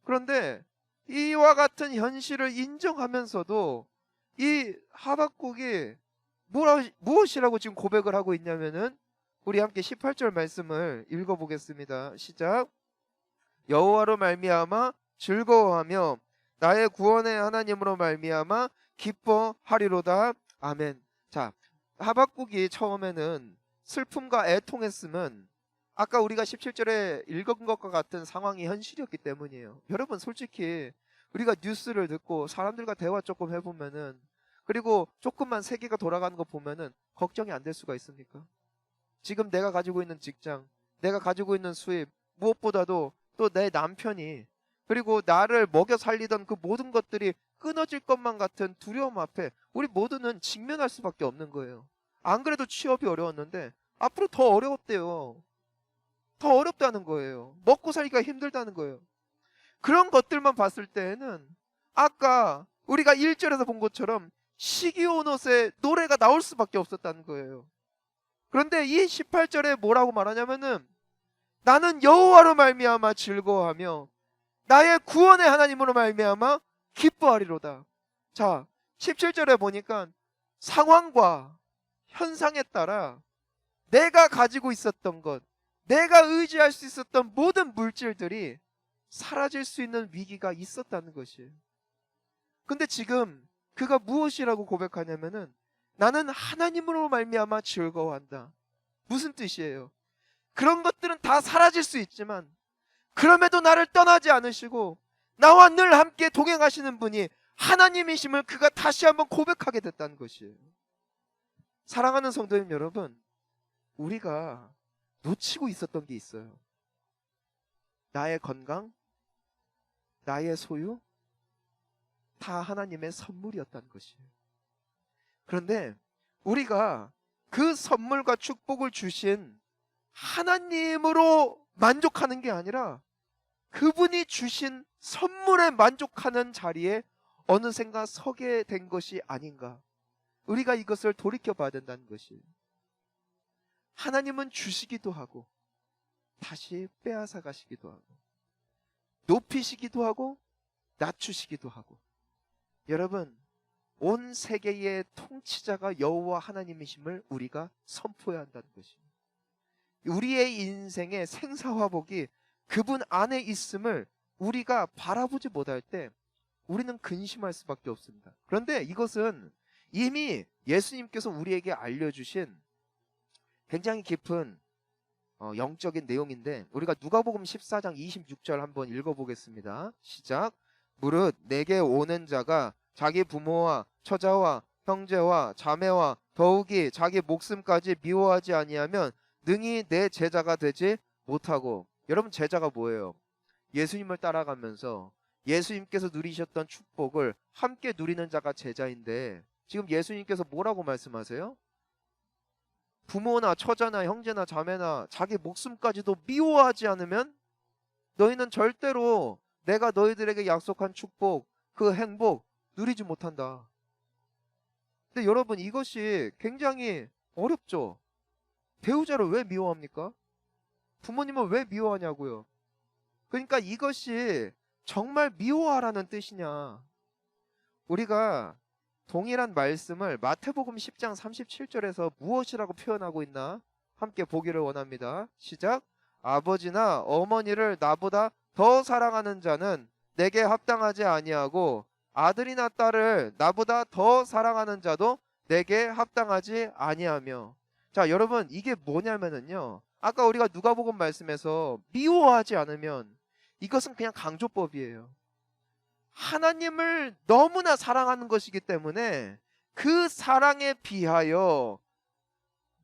그런데 이와 같은 현실을 인정하면서도 이 하박국이 무엇이라고 지금 고백을 하고 있냐면은 우리 함께 18절 말씀을 읽어보겠습니다. 시작. 여호와로 말미암아 즐거워하며 나의 구원의 하나님으로 말미암아 기뻐하리로다. 아멘. 자, 하박국이 처음에는 슬픔과 애통했음은 아까 우리가 17절에 읽은 것과 같은 상황이 현실이었기 때문이에요. 여러분 솔직히 우리가 뉴스를 듣고 사람들과 대화 조금 해보면은, 그리고 조금만 세계가 돌아가는 거 보면은 걱정이 안 될 수가 있습니까? 지금 내가 가지고 있는 직장, 내가 가지고 있는 수입, 무엇보다도 또 내 남편이, 그리고 나를 먹여 살리던 그 모든 것들이 끊어질 것만 같은 두려움 앞에 우리 모두는 직면할 수밖에 없는 거예요. 안 그래도 취업이 어려웠는데 앞으로 더 어려웠대요. 더 어렵다는 거예요. 먹고 살기가 힘들다는 거예요. 그런 것들만 봤을 때에는 아까 우리가 1절에서 본 것처럼 시기온 옷에 노래가 나올 수밖에 없었다는 거예요. 그런데 이 18절에 뭐라고 말하냐면은 나는 여호와로 말미암아 즐거워하며 나의 구원의 하나님으로 말미암아 기뻐하리로다. 자, 17절에 보니까 상황과 현상에 따라 내가 가지고 있었던 것, 내가 의지할 수 있었던 모든 물질들이 사라질 수 있는 위기가 있었다는 것이에요. 근데 지금 그가 무엇이라고 고백하냐면은 나는 하나님으로 말미암아 즐거워한다. 무슨 뜻이에요? 그런 것들은 다 사라질 수 있지만 그럼에도 나를 떠나지 않으시고 나와 늘 함께 동행하시는 분이 하나님이심을 그가 다시 한번 고백하게 됐다는 것이에요. 사랑하는 성도님 여러분, 우리가 놓치고 있었던 게 있어요. 나의 건강, 나의 소유, 다 하나님의 선물이었다는 것이에요. 그런데 우리가 그 선물과 축복을 주신 하나님으로 만족하는 게 아니라 그분이 주신 선물에 만족하는 자리에 어느샌가 서게 된 것이 아닌가. 우리가 이것을 돌이켜 봐야 된다는 것이에요. 하나님은 주시기도 하고 다시 빼앗아 가시기도 하고 높이시기도 하고 낮추시기도 하고. 여러분, 온 세계의 통치자가 여호와 하나님이심을 우리가 선포해야 한다는 것입니다. 우리의 인생의 생사화복이 그분 안에 있음을 우리가 바라보지 못할 때 우리는 근심할 수밖에 없습니다. 그런데 이것은 이미 예수님께서 우리에게 알려주신 굉장히 깊은 영적인 내용인데, 우리가 누가복음 14장 26절 한번 읽어보겠습니다. 시작. 무릇 내게 오는 자가 자기 부모와 처자와 형제와 자매와 더욱이 자기 목숨까지 미워하지 아니하면 능히 내 제자가 되지 못하고. 여러분, 제자가 뭐예요? 예수님을 따라가면서 예수님께서 누리셨던 축복을 함께 누리는 자가 제자인데, 지금 예수님께서 뭐라고 말씀하세요? 부모나 처자나 형제나 자매나 자기 목숨까지도 미워하지 않으면 너희는 절대로 내가 너희들에게 약속한 축복, 그 행복 누리지 못한다. 근데 여러분, 이것이 굉장히 어렵죠. 배우자를 왜 미워합니까? 부모님을 왜 미워하냐고요. 그러니까 이것이 정말 미워하라는 뜻이냐. 우리가 동일한 말씀을 마태복음 10장 37절에서 무엇이라고 표현하고 있나 함께 보기를 원합니다. 시작. 아버지나 어머니를 나보다 더 사랑하는 자는 내게 합당하지 아니하고 아들이나 딸을 나보다 더 사랑하는 자도 내게 합당하지 아니하며. 자, 여러분, 이게 뭐냐면은요, 아까 우리가 누가복음 말씀에서 미워하지 않으면 이것은 그냥 강조법이에요. 하나님을 너무나 사랑하는 것이기 때문에 그 사랑에 비하여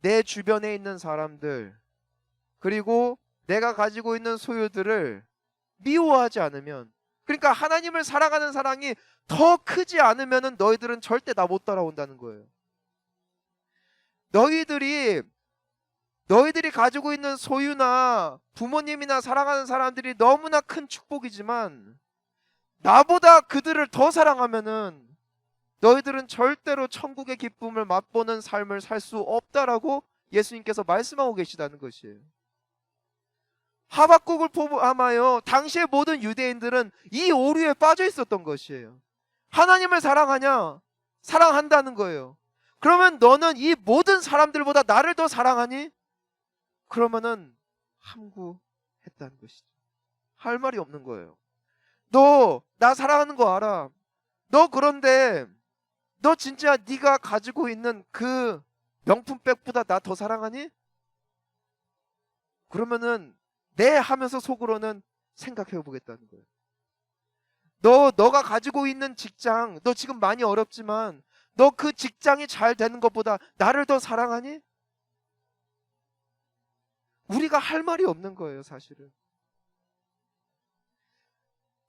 내 주변에 있는 사람들, 그리고 내가 가지고 있는 소유들을 미워하지 않으면, 그러니까 하나님을 사랑하는 사랑이 더 크지 않으면 너희들은 절대 나 못 따라온다는 거예요. 너희들이 가지고 있는 소유나 부모님이나 사랑하는 사람들이 너무나 큰 축복이지만 나보다 그들을 더 사랑하면은 너희들은 절대로 천국의 기쁨을 맛보는 삶을 살 수 없다라고 예수님께서 말씀하고 계시다는 것이에요. 하박국을 포함하여 당시의 모든 유대인들은 이 오류에 빠져 있었던 것이에요. 하나님을 사랑하냐? 사랑한다는 거예요. 그러면 너는 이 모든 사람들보다 나를 더 사랑하니? 그러면은 함구했다는 것이죠. 할 말이 없는 거예요. 너 나 사랑하는 거 알아. 너 그런데 너 진짜 네가 가지고 있는 그 명품백보다 나 더 사랑하니? 그러면은 네 하면서 속으로는 생각해 보겠다는 거예요. 너가 가지고 있는 직장, 너 지금 많이 어렵지만 너 그 직장이 잘 되는 것보다 나를 더 사랑하니? 우리가 할 말이 없는 거예요, 사실은.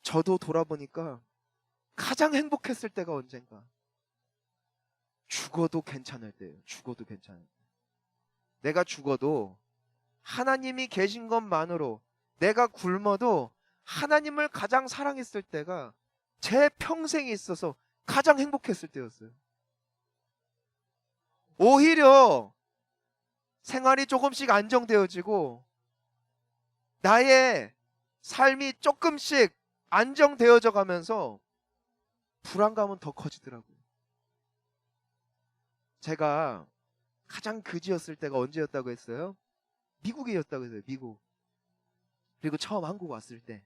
저도 돌아보니까 가장 행복했을 때가 언젠가. 죽어도 괜찮을 때예요. 죽어도 괜찮을 때. 내가 죽어도 하나님이 계신 것만으로, 내가 굶어도 하나님을 가장 사랑했을 때가 제 평생에 있어서 가장 행복했을 때였어요. 오히려 생활이 조금씩 안정되어지고 나의 삶이 조금씩 안정되어져 가면서 불안감은 더 커지더라고요. 제가 가장 그지였을 때가 언제였다고 했어요? 미국이었다고 했어요. 미국. 그리고 처음 한국 왔을 때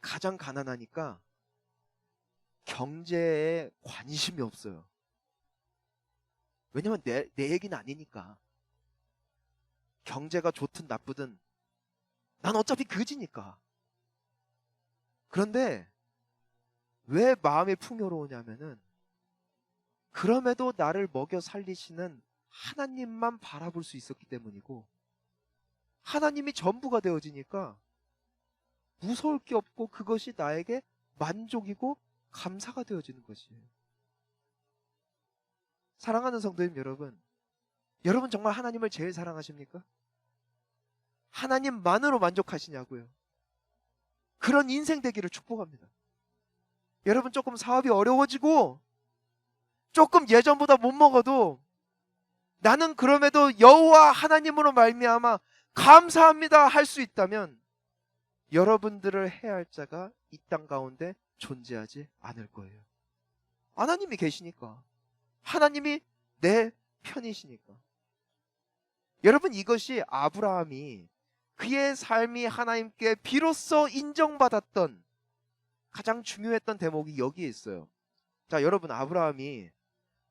가장 가난하니까 경제에 관심이 없어요. 왜냐면 내 얘기는 아니니까. 경제가 좋든 나쁘든 난 어차피 그지니까. 그런데 왜 마음이 풍요로우냐면은 그럼에도 나를 먹여 살리시는 하나님만 바라볼 수 있었기 때문이고, 하나님이 전부가 되어지니까 무서울 게 없고 그것이 나에게 만족이고 감사가 되어지는 것이에요. 사랑하는 성도님 여러분, 여러분 정말 하나님을 제일 사랑하십니까? 하나님만으로 만족하시냐고요? 그런 인생 되기를 축복합니다. 여러분 조금 사업이 어려워지고 조금 예전보다 못 먹어도 나는 그럼에도 여호와 하나님으로 말미암아 감사합니다 할 수 있다면 여러분들을 해할 자가 이 땅 가운데 존재하지 않을 거예요. 하나님이 계시니까, 하나님이 내 편이시니까. 여러분 이것이 아브라함이 그의 삶이 하나님께 비로소 인정받았던 가장 중요했던 대목이 여기에 있어요. 자, 여러분 아브라함이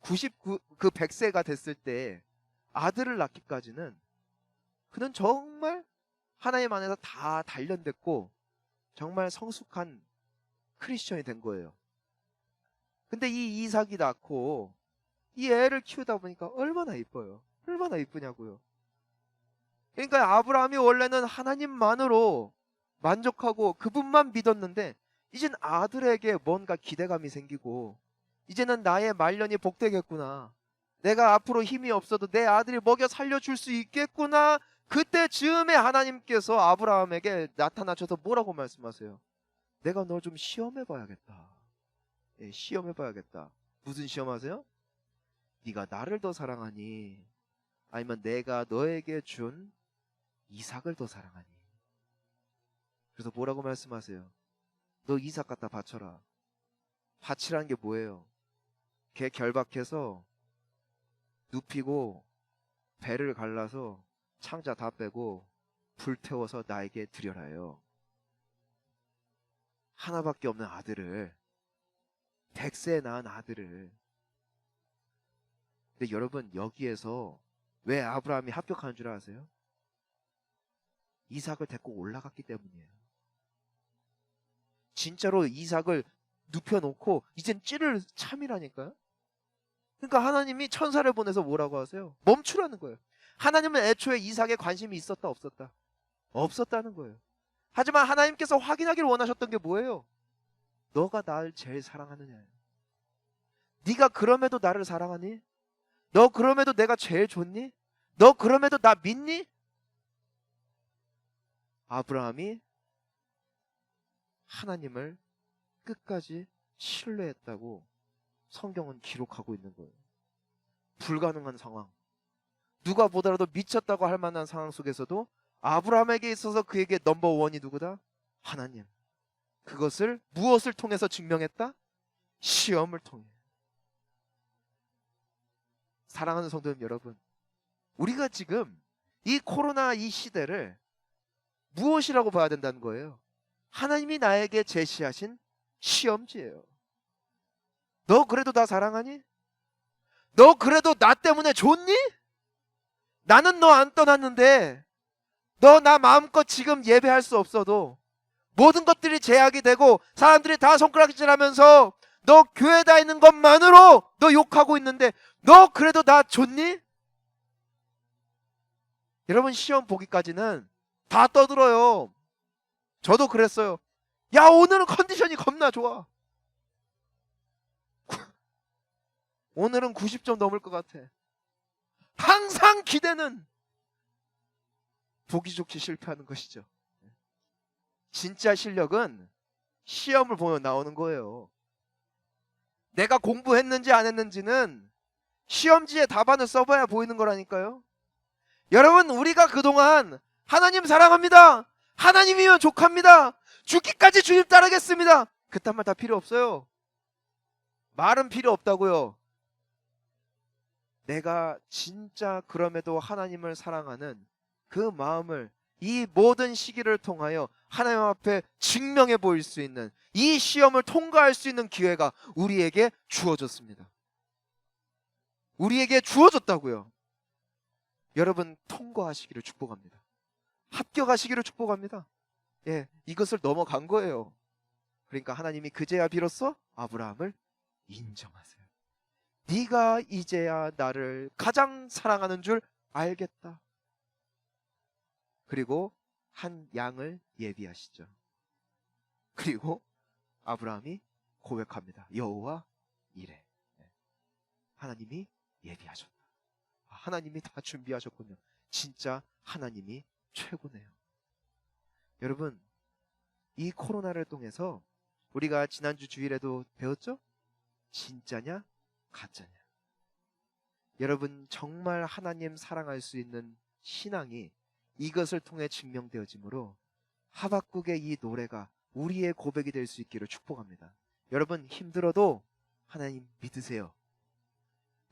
100세가 됐을 때 아들을 낳기까지는 그는 정말 하나님 안에서 다 단련됐고 정말 성숙한 크리스천이 된 거예요. 근데 이 이삭이 낳고 이 애를 키우다 보니까 얼마나 이뻐요. 얼마나 이쁘냐고요. 그러니까 아브라함이 원래는 하나님만으로 만족하고 그분만 믿었는데 이젠 아들에게 뭔가 기대감이 생기고 이제는 나의 말년이 복되겠구나. 내가 앞으로 힘이 없어도 내 아들이 먹여 살려줄 수 있겠구나. 그때 즈음에 하나님께서 아브라함에게 나타나셔서 뭐라고 말씀하세요? 내가 너 좀 시험해봐야겠다. 예, 시험해봐야겠다. 무슨 시험하세요? 네가 나를 더 사랑하니 아니면 내가 너에게 준 이삭을 더 사랑하니. 그래서 뭐라고 말씀하세요? 너 이삭 갖다 바쳐라. 바치라는 게 뭐예요? 걔 결박해서 눕히고 배를 갈라서 창자 다 빼고 불태워서 나에게 드려라요. 하나밖에 없는 아들을, 100세에 낳은 아들을. 근데 여러분 여기에서 왜 아브라함이 합격하는 줄 아세요? 이삭을 데리고 올라갔기 때문이에요. 진짜로 이삭을 눕혀놓고 이젠 찌를 참이라니까요. 그러니까 하나님이 천사를 보내서 뭐라고 하세요? 멈추라는 거예요. 하나님은 애초에 이삭에 관심이 있었다 없었다? 없었다는 거예요. 하지만 하나님께서 확인하기를 원하셨던 게 뭐예요? 너가 나를 제일 사랑하느냐. 네가 그럼에도 나를 사랑하니? 너 그럼에도 내가 제일 좋니? 너 그럼에도 나 믿니? 아브라함이 하나님을 끝까지 신뢰했다고 성경은 기록하고 있는 거예요. 불가능한 상황, 누가 보더라도 미쳤다고 할 만한 상황 속에서도 아브라함에게 있어서 그에게 넘버원이 누구다? 하나님. 그것을 무엇을 통해서 증명했다? 시험을 통해. 사랑하는 성도님 여러분, 우리가 지금 이 코로나 이 시대를 무엇이라고 봐야 된다는 거예요? 하나님이 나에게 제시하신 시험지예요. 너 그래도 나 사랑하니? 너 그래도 나 때문에 좋니? 나는 너 안 떠났는데 너 나 마음껏 지금 예배할 수 없어도 모든 것들이 제약이 되고 사람들이 다 손가락질하면서 너 교회 다니는 것만으로 너 욕하고 있는데 너 그래도 나 좋니? 여러분 시험 보기까지는 다 떠들어요. 저도 그랬어요. 야 오늘은 컨디션이 겁나 좋아. 오늘은 90점 넘을 것 같아. 항상 기대는 보기 좋게 실패하는 것이죠. 진짜 실력은 시험을 보면 나오는 거예요. 내가 공부했는지 안 했는지는 시험지에 답안을 써봐야 보이는 거라니까요. 여러분 우리가 그동안 하나님 사랑합니다, 하나님이면 족합니다, 죽기까지 주님 따르겠습니다, 그딴 말 다 필요 없어요. 말은 필요 없다고요. 내가 진짜 그럼에도 하나님을 사랑하는 그 마음을 이 모든 시기를 통하여 하나님 앞에 증명해 보일 수 있는, 이 시험을 통과할 수 있는 기회가 우리에게 주어졌습니다. 우리에게 주어졌다고요. 여러분 통과하시기를 축복합니다. 합격하시기를 축복합니다. 예, 이것을 넘어간 거예요. 그러니까 하나님이 그제야 비로소 아브라함을 인정하세요. 네가 이제야 나를 가장 사랑하는 줄 알겠다. 그리고 한 양을 예비하시죠. 그리고 아브라함이 고백합니다. 여호와 이래. 하나님이 예비하셨다. 하나님이 다 준비하셨군요. 진짜 하나님이 최고네요. 여러분 이 코로나를 통해서 우리가 지난주 주일에도 배웠죠? 진짜냐 가짜냐. 여러분 정말 하나님 사랑할 수 있는 신앙이 이것을 통해 증명되어지므로 하박국의 이 노래가 우리의 고백이 될 수 있기를 축복합니다. 여러분 힘들어도 하나님 믿으세요.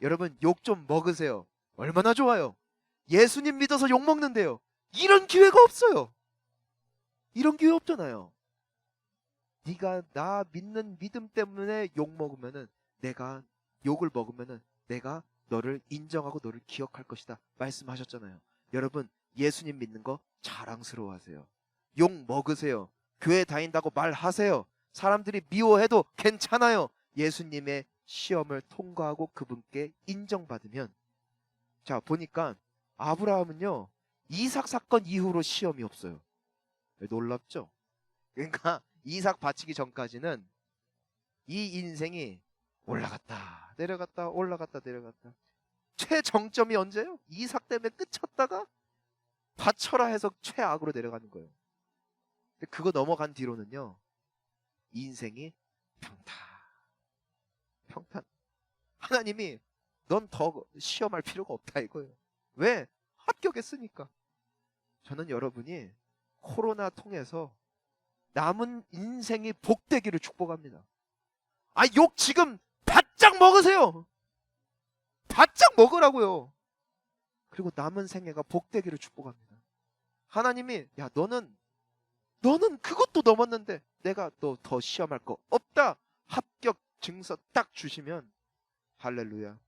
여러분 욕 좀 먹으세요. 얼마나 좋아요. 예수님 믿어서 욕 먹는데요. 이런 기회가 없어요. 이런 기회 없잖아요. 네가 나 믿는 믿음 때문에 욕 먹으면은, 내가 욕을 먹으면은 내가 너를 인정하고 너를 기억할 것이다 말씀하셨잖아요. 여러분 예수님 믿는 거 자랑스러워하세요. 욕 먹으세요. 교회 다닌다고 말하세요. 사람들이 미워해도 괜찮아요. 예수님의 시험을 통과하고 그분께 인정받으면. 자 보니까 아브라함은요 이삭 사건 이후로 시험이 없어요. 놀랍죠? 그러니까 이삭 바치기 전까지는 이 인생이 올라갔다 내려갔다 올라갔다 내려갔다. 최정점이 언제요? 이삭 때문에 끝쳤다가 바쳐라 해서 최악으로 내려가는 거예요. 근데 그거 넘어간 뒤로는요 인생이 평탄. 하나님이 넌 더 시험할 필요가 없다 이거예요. 왜? 합격했으니까. 저는 여러분이 코로나 통해서 남은 인생이 복되기를 축복합니다. 욕 지금 바짝 먹으세요. 바짝 먹으라고요. 그리고 남은 생애가 복되기를 축복합니다. 하나님이 야 너는 그것도 넘었는데 내가 너 더 시험할 거 없다, 합격 증서 딱 주시면 할렐루야.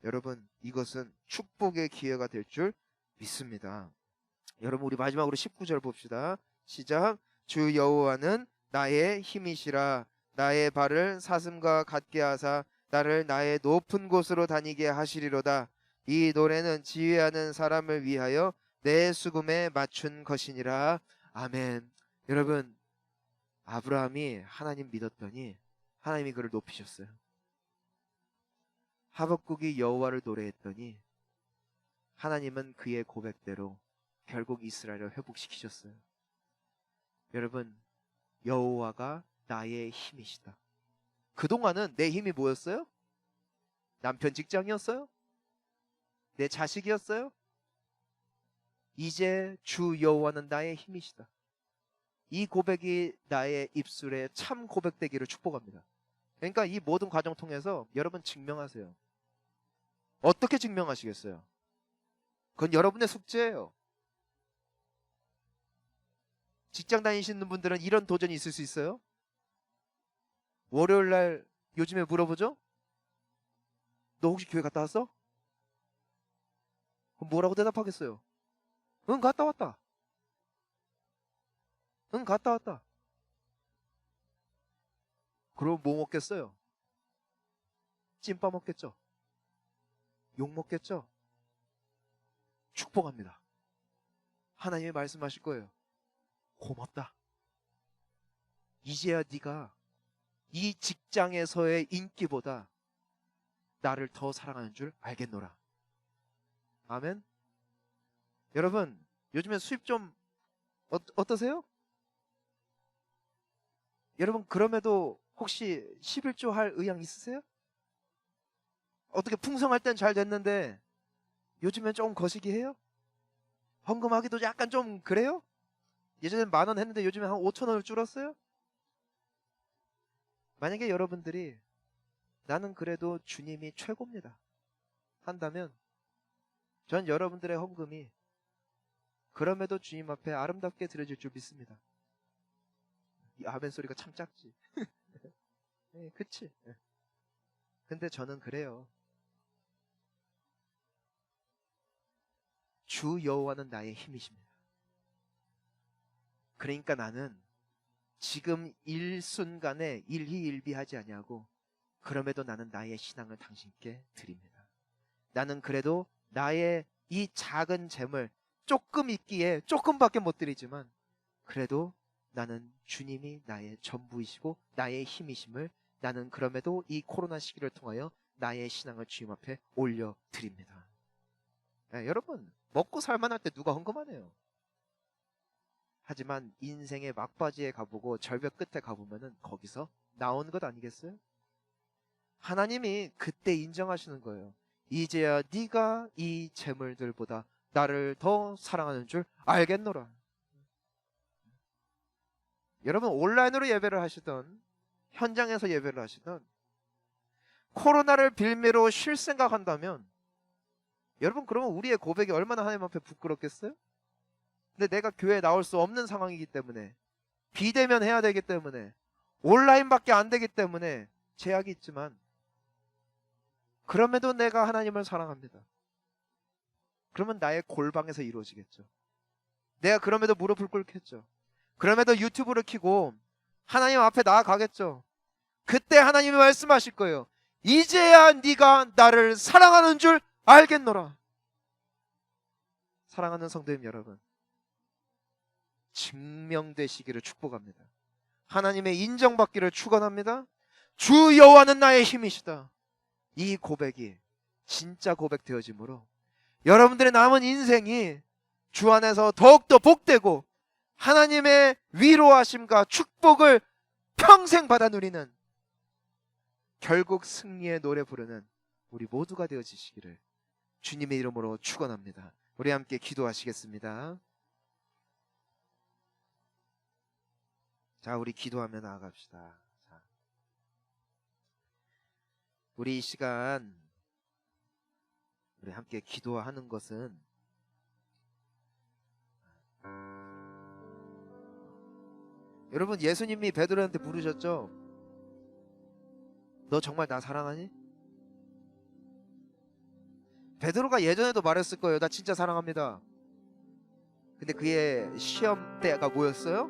여러분 이것은 축복의 기회가 될 줄 믿습니다. 여러분 우리 마지막으로 19절 봅시다. 시작. 주 여호와는 나의 힘이시라. 나의 발을 사슴과 같게 하사 나를 나의 높은 곳으로 다니게 하시리로다. 이 노래는 지휘하는 사람을 위하여 내 수금에 맞춘 것이니라. 아멘. 여러분 아브라함이 하나님 믿었더니 하나님이 그를 높이셨어요. 하박국이 여호와를 노래했더니 하나님은 그의 고백대로 결국 이스라엘을 회복시키셨어요. 여러분 여호와가 나의 힘이시다. 그동안은 내 힘이 뭐였어요? 남편 직장이었어요? 내 자식이었어요? 이제 주 여호와는 나의 힘이시다. 이 고백이 나의 입술에 참 고백되기를 축복합니다. 그러니까 이 모든 과정 통해서 여러분 증명하세요. 어떻게 증명하시겠어요? 그건 여러분의 숙제예요. 직장 다니시는 분들은 이런 도전이 있을 수 있어요? 월요일 날 요즘에 물어보죠? 너 혹시 교회 갔다 왔어? 그럼 뭐라고 대답하겠어요? 응 갔다 왔다. 응, 갔다 왔다. 그럼 뭐 먹겠어요? 찐빠 먹겠죠? 욕 먹겠죠? 축복합니다. 하나님이 말씀하실 거예요. 고맙다. 이제야 네가 이 직장에서의 인기보다 나를 더 사랑하는 줄 알겠노라. 아멘. 여러분, 요즘에 수입 좀 어떠세요? 여러분, 그럼에도 혹시 11조 할 의향 있으세요? 어떻게 풍성할 땐 잘 됐는데 요즘엔 조금 거시기 해요? 헌금하기도 약간 좀 그래요? 예전엔 10,000원 했는데 요즘에 한 5,000원을 줄었어요? 만약에 여러분들이 나는 그래도 주님이 최고입니다 한다면 전 여러분들의 헌금이 그럼에도 주님 앞에 아름답게 드려질 줄 믿습니다. 이 아멘 소리가 참 작지. 네, 그치? 네. 근데 저는 그래요. 주 여호와는 나의 힘이십니다. 그러니까 나는 지금 일순간에 일희일비하지 아니하고 그럼에도 나는 나의 신앙을 당신께 드립니다. 나는 그래도 나의 이 작은 재물 조금 있기에 조금밖에 못 드리지만 그래도 나는 주님이 나의 전부이시고 나의 힘이심을 나는 그럼에도 이 코로나 시기를 통하여 나의 신앙을 주님 앞에 올려드립니다. 네, 여러분, 먹고 살만할 때 누가 헌금하네요. 하지만 인생의 막바지에 가보고 절벽 끝에 가보면은 거기서 나온 것 아니겠어요? 하나님이 그때 인정하시는 거예요. 이제야 네가 이 재물들보다 나를 더 사랑하는 줄 알겠노라. 여러분, 온라인으로 예배를 하시던 현장에서 예배를 하시던 코로나를 빌미로 쉴 생각한다면 여러분, 그러면 우리의 고백이 얼마나 하나님 앞에 부끄럽겠어요? 근데 내가 교회에 나올 수 없는 상황이기 때문에 비대면 해야 되기 때문에 온라인밖에 안 되기 때문에 제약이 있지만 그럼에도 내가 하나님을 사랑합니다. 그러면 나의 골방에서 이루어지겠죠. 내가 그럼에도 무릎을 꿇겠죠. 그럼에도 유튜브를 켜고 하나님 앞에 나아가겠죠. 그때 하나님이 말씀하실 거예요. 이제야 네가 나를 사랑하는 줄 알겠노라. 사랑하는 성도님 여러분, 증명되시기를 축복합니다. 하나님의 인정받기를 축원합니다. 주 여호와는 나의 힘이시다. 이 고백이 진짜 고백 되어지므로 여러분들의 남은 인생이 주 안에서 더욱더 복되고 하나님의 위로하심과 축복을 평생 받아 누리는 결국 승리의 노래 부르는 우리 모두가 되어지시기를 주님의 이름으로 축원합니다. 우리 함께 기도하시겠습니다. 자, 우리 기도하며 나아갑시다. 자, 우리 이 시간 우리 함께 기도하는 것은 여러분, 예수님이 베드로한테 물으셨죠? 너 정말 나 사랑하니? 베드로가 예전에도 말했을 거예요. 나 진짜 사랑합니다. 근데 그의 시험 때가 뭐였어요?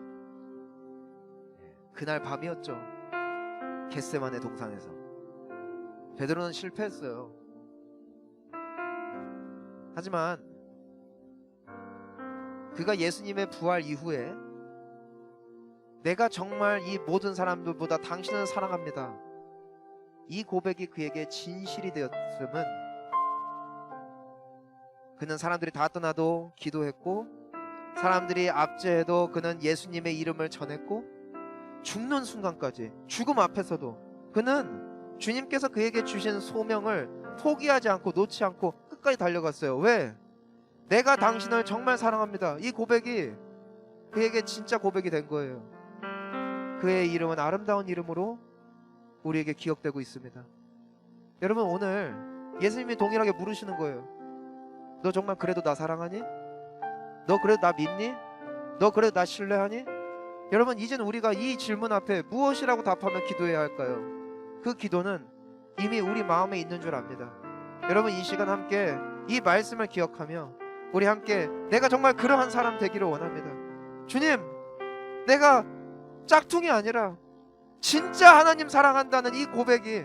그날 밤이었죠. 겟세마네 동산에서. 베드로는 실패했어요. 하지만 그가 예수님의 부활 이후에 내가 정말 이 모든 사람들보다 당신을 사랑합니다, 이 고백이 그에게 진실이 되었음은 그는 사람들이 다 떠나도 기도했고 사람들이 압제해도 그는 예수님의 이름을 전했고 죽는 순간까지, 죽음 앞에서도 그는 주님께서 그에게 주신 소명을 포기하지 않고 놓지 않고 끝까지 달려갔어요. 왜? 내가 당신을 정말 사랑합니다, 이 고백이 그에게 진짜 고백이 된 거예요. 그의 이름은 아름다운 이름으로 우리에게 기억되고 있습니다. 여러분, 오늘 예수님이 동일하게 물으시는 거예요. 너 정말 그래도 나 사랑하니? 너 그래도 나 믿니? 너 그래도 나 신뢰하니? 여러분, 이제는 우리가 이 질문 앞에 무엇이라고 답하며 기도해야 할까요? 그 기도는 이미 우리 마음에 있는 줄 압니다. 여러분, 이 시간 함께 이 말씀을 기억하며 우리 함께 내가 정말 그러한 사람 되기를 원합니다. 주님, 내가 짝퉁이 아니라 진짜 하나님 사랑한다는 이 고백이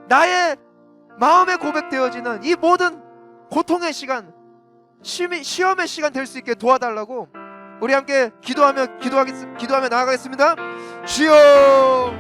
나의 마음에 고백되어지는 이 모든 고통의 시간, 시험의 시간 될 수 있게 도와달라고 우리 함께 기도하며 나아가겠습니다. 주여,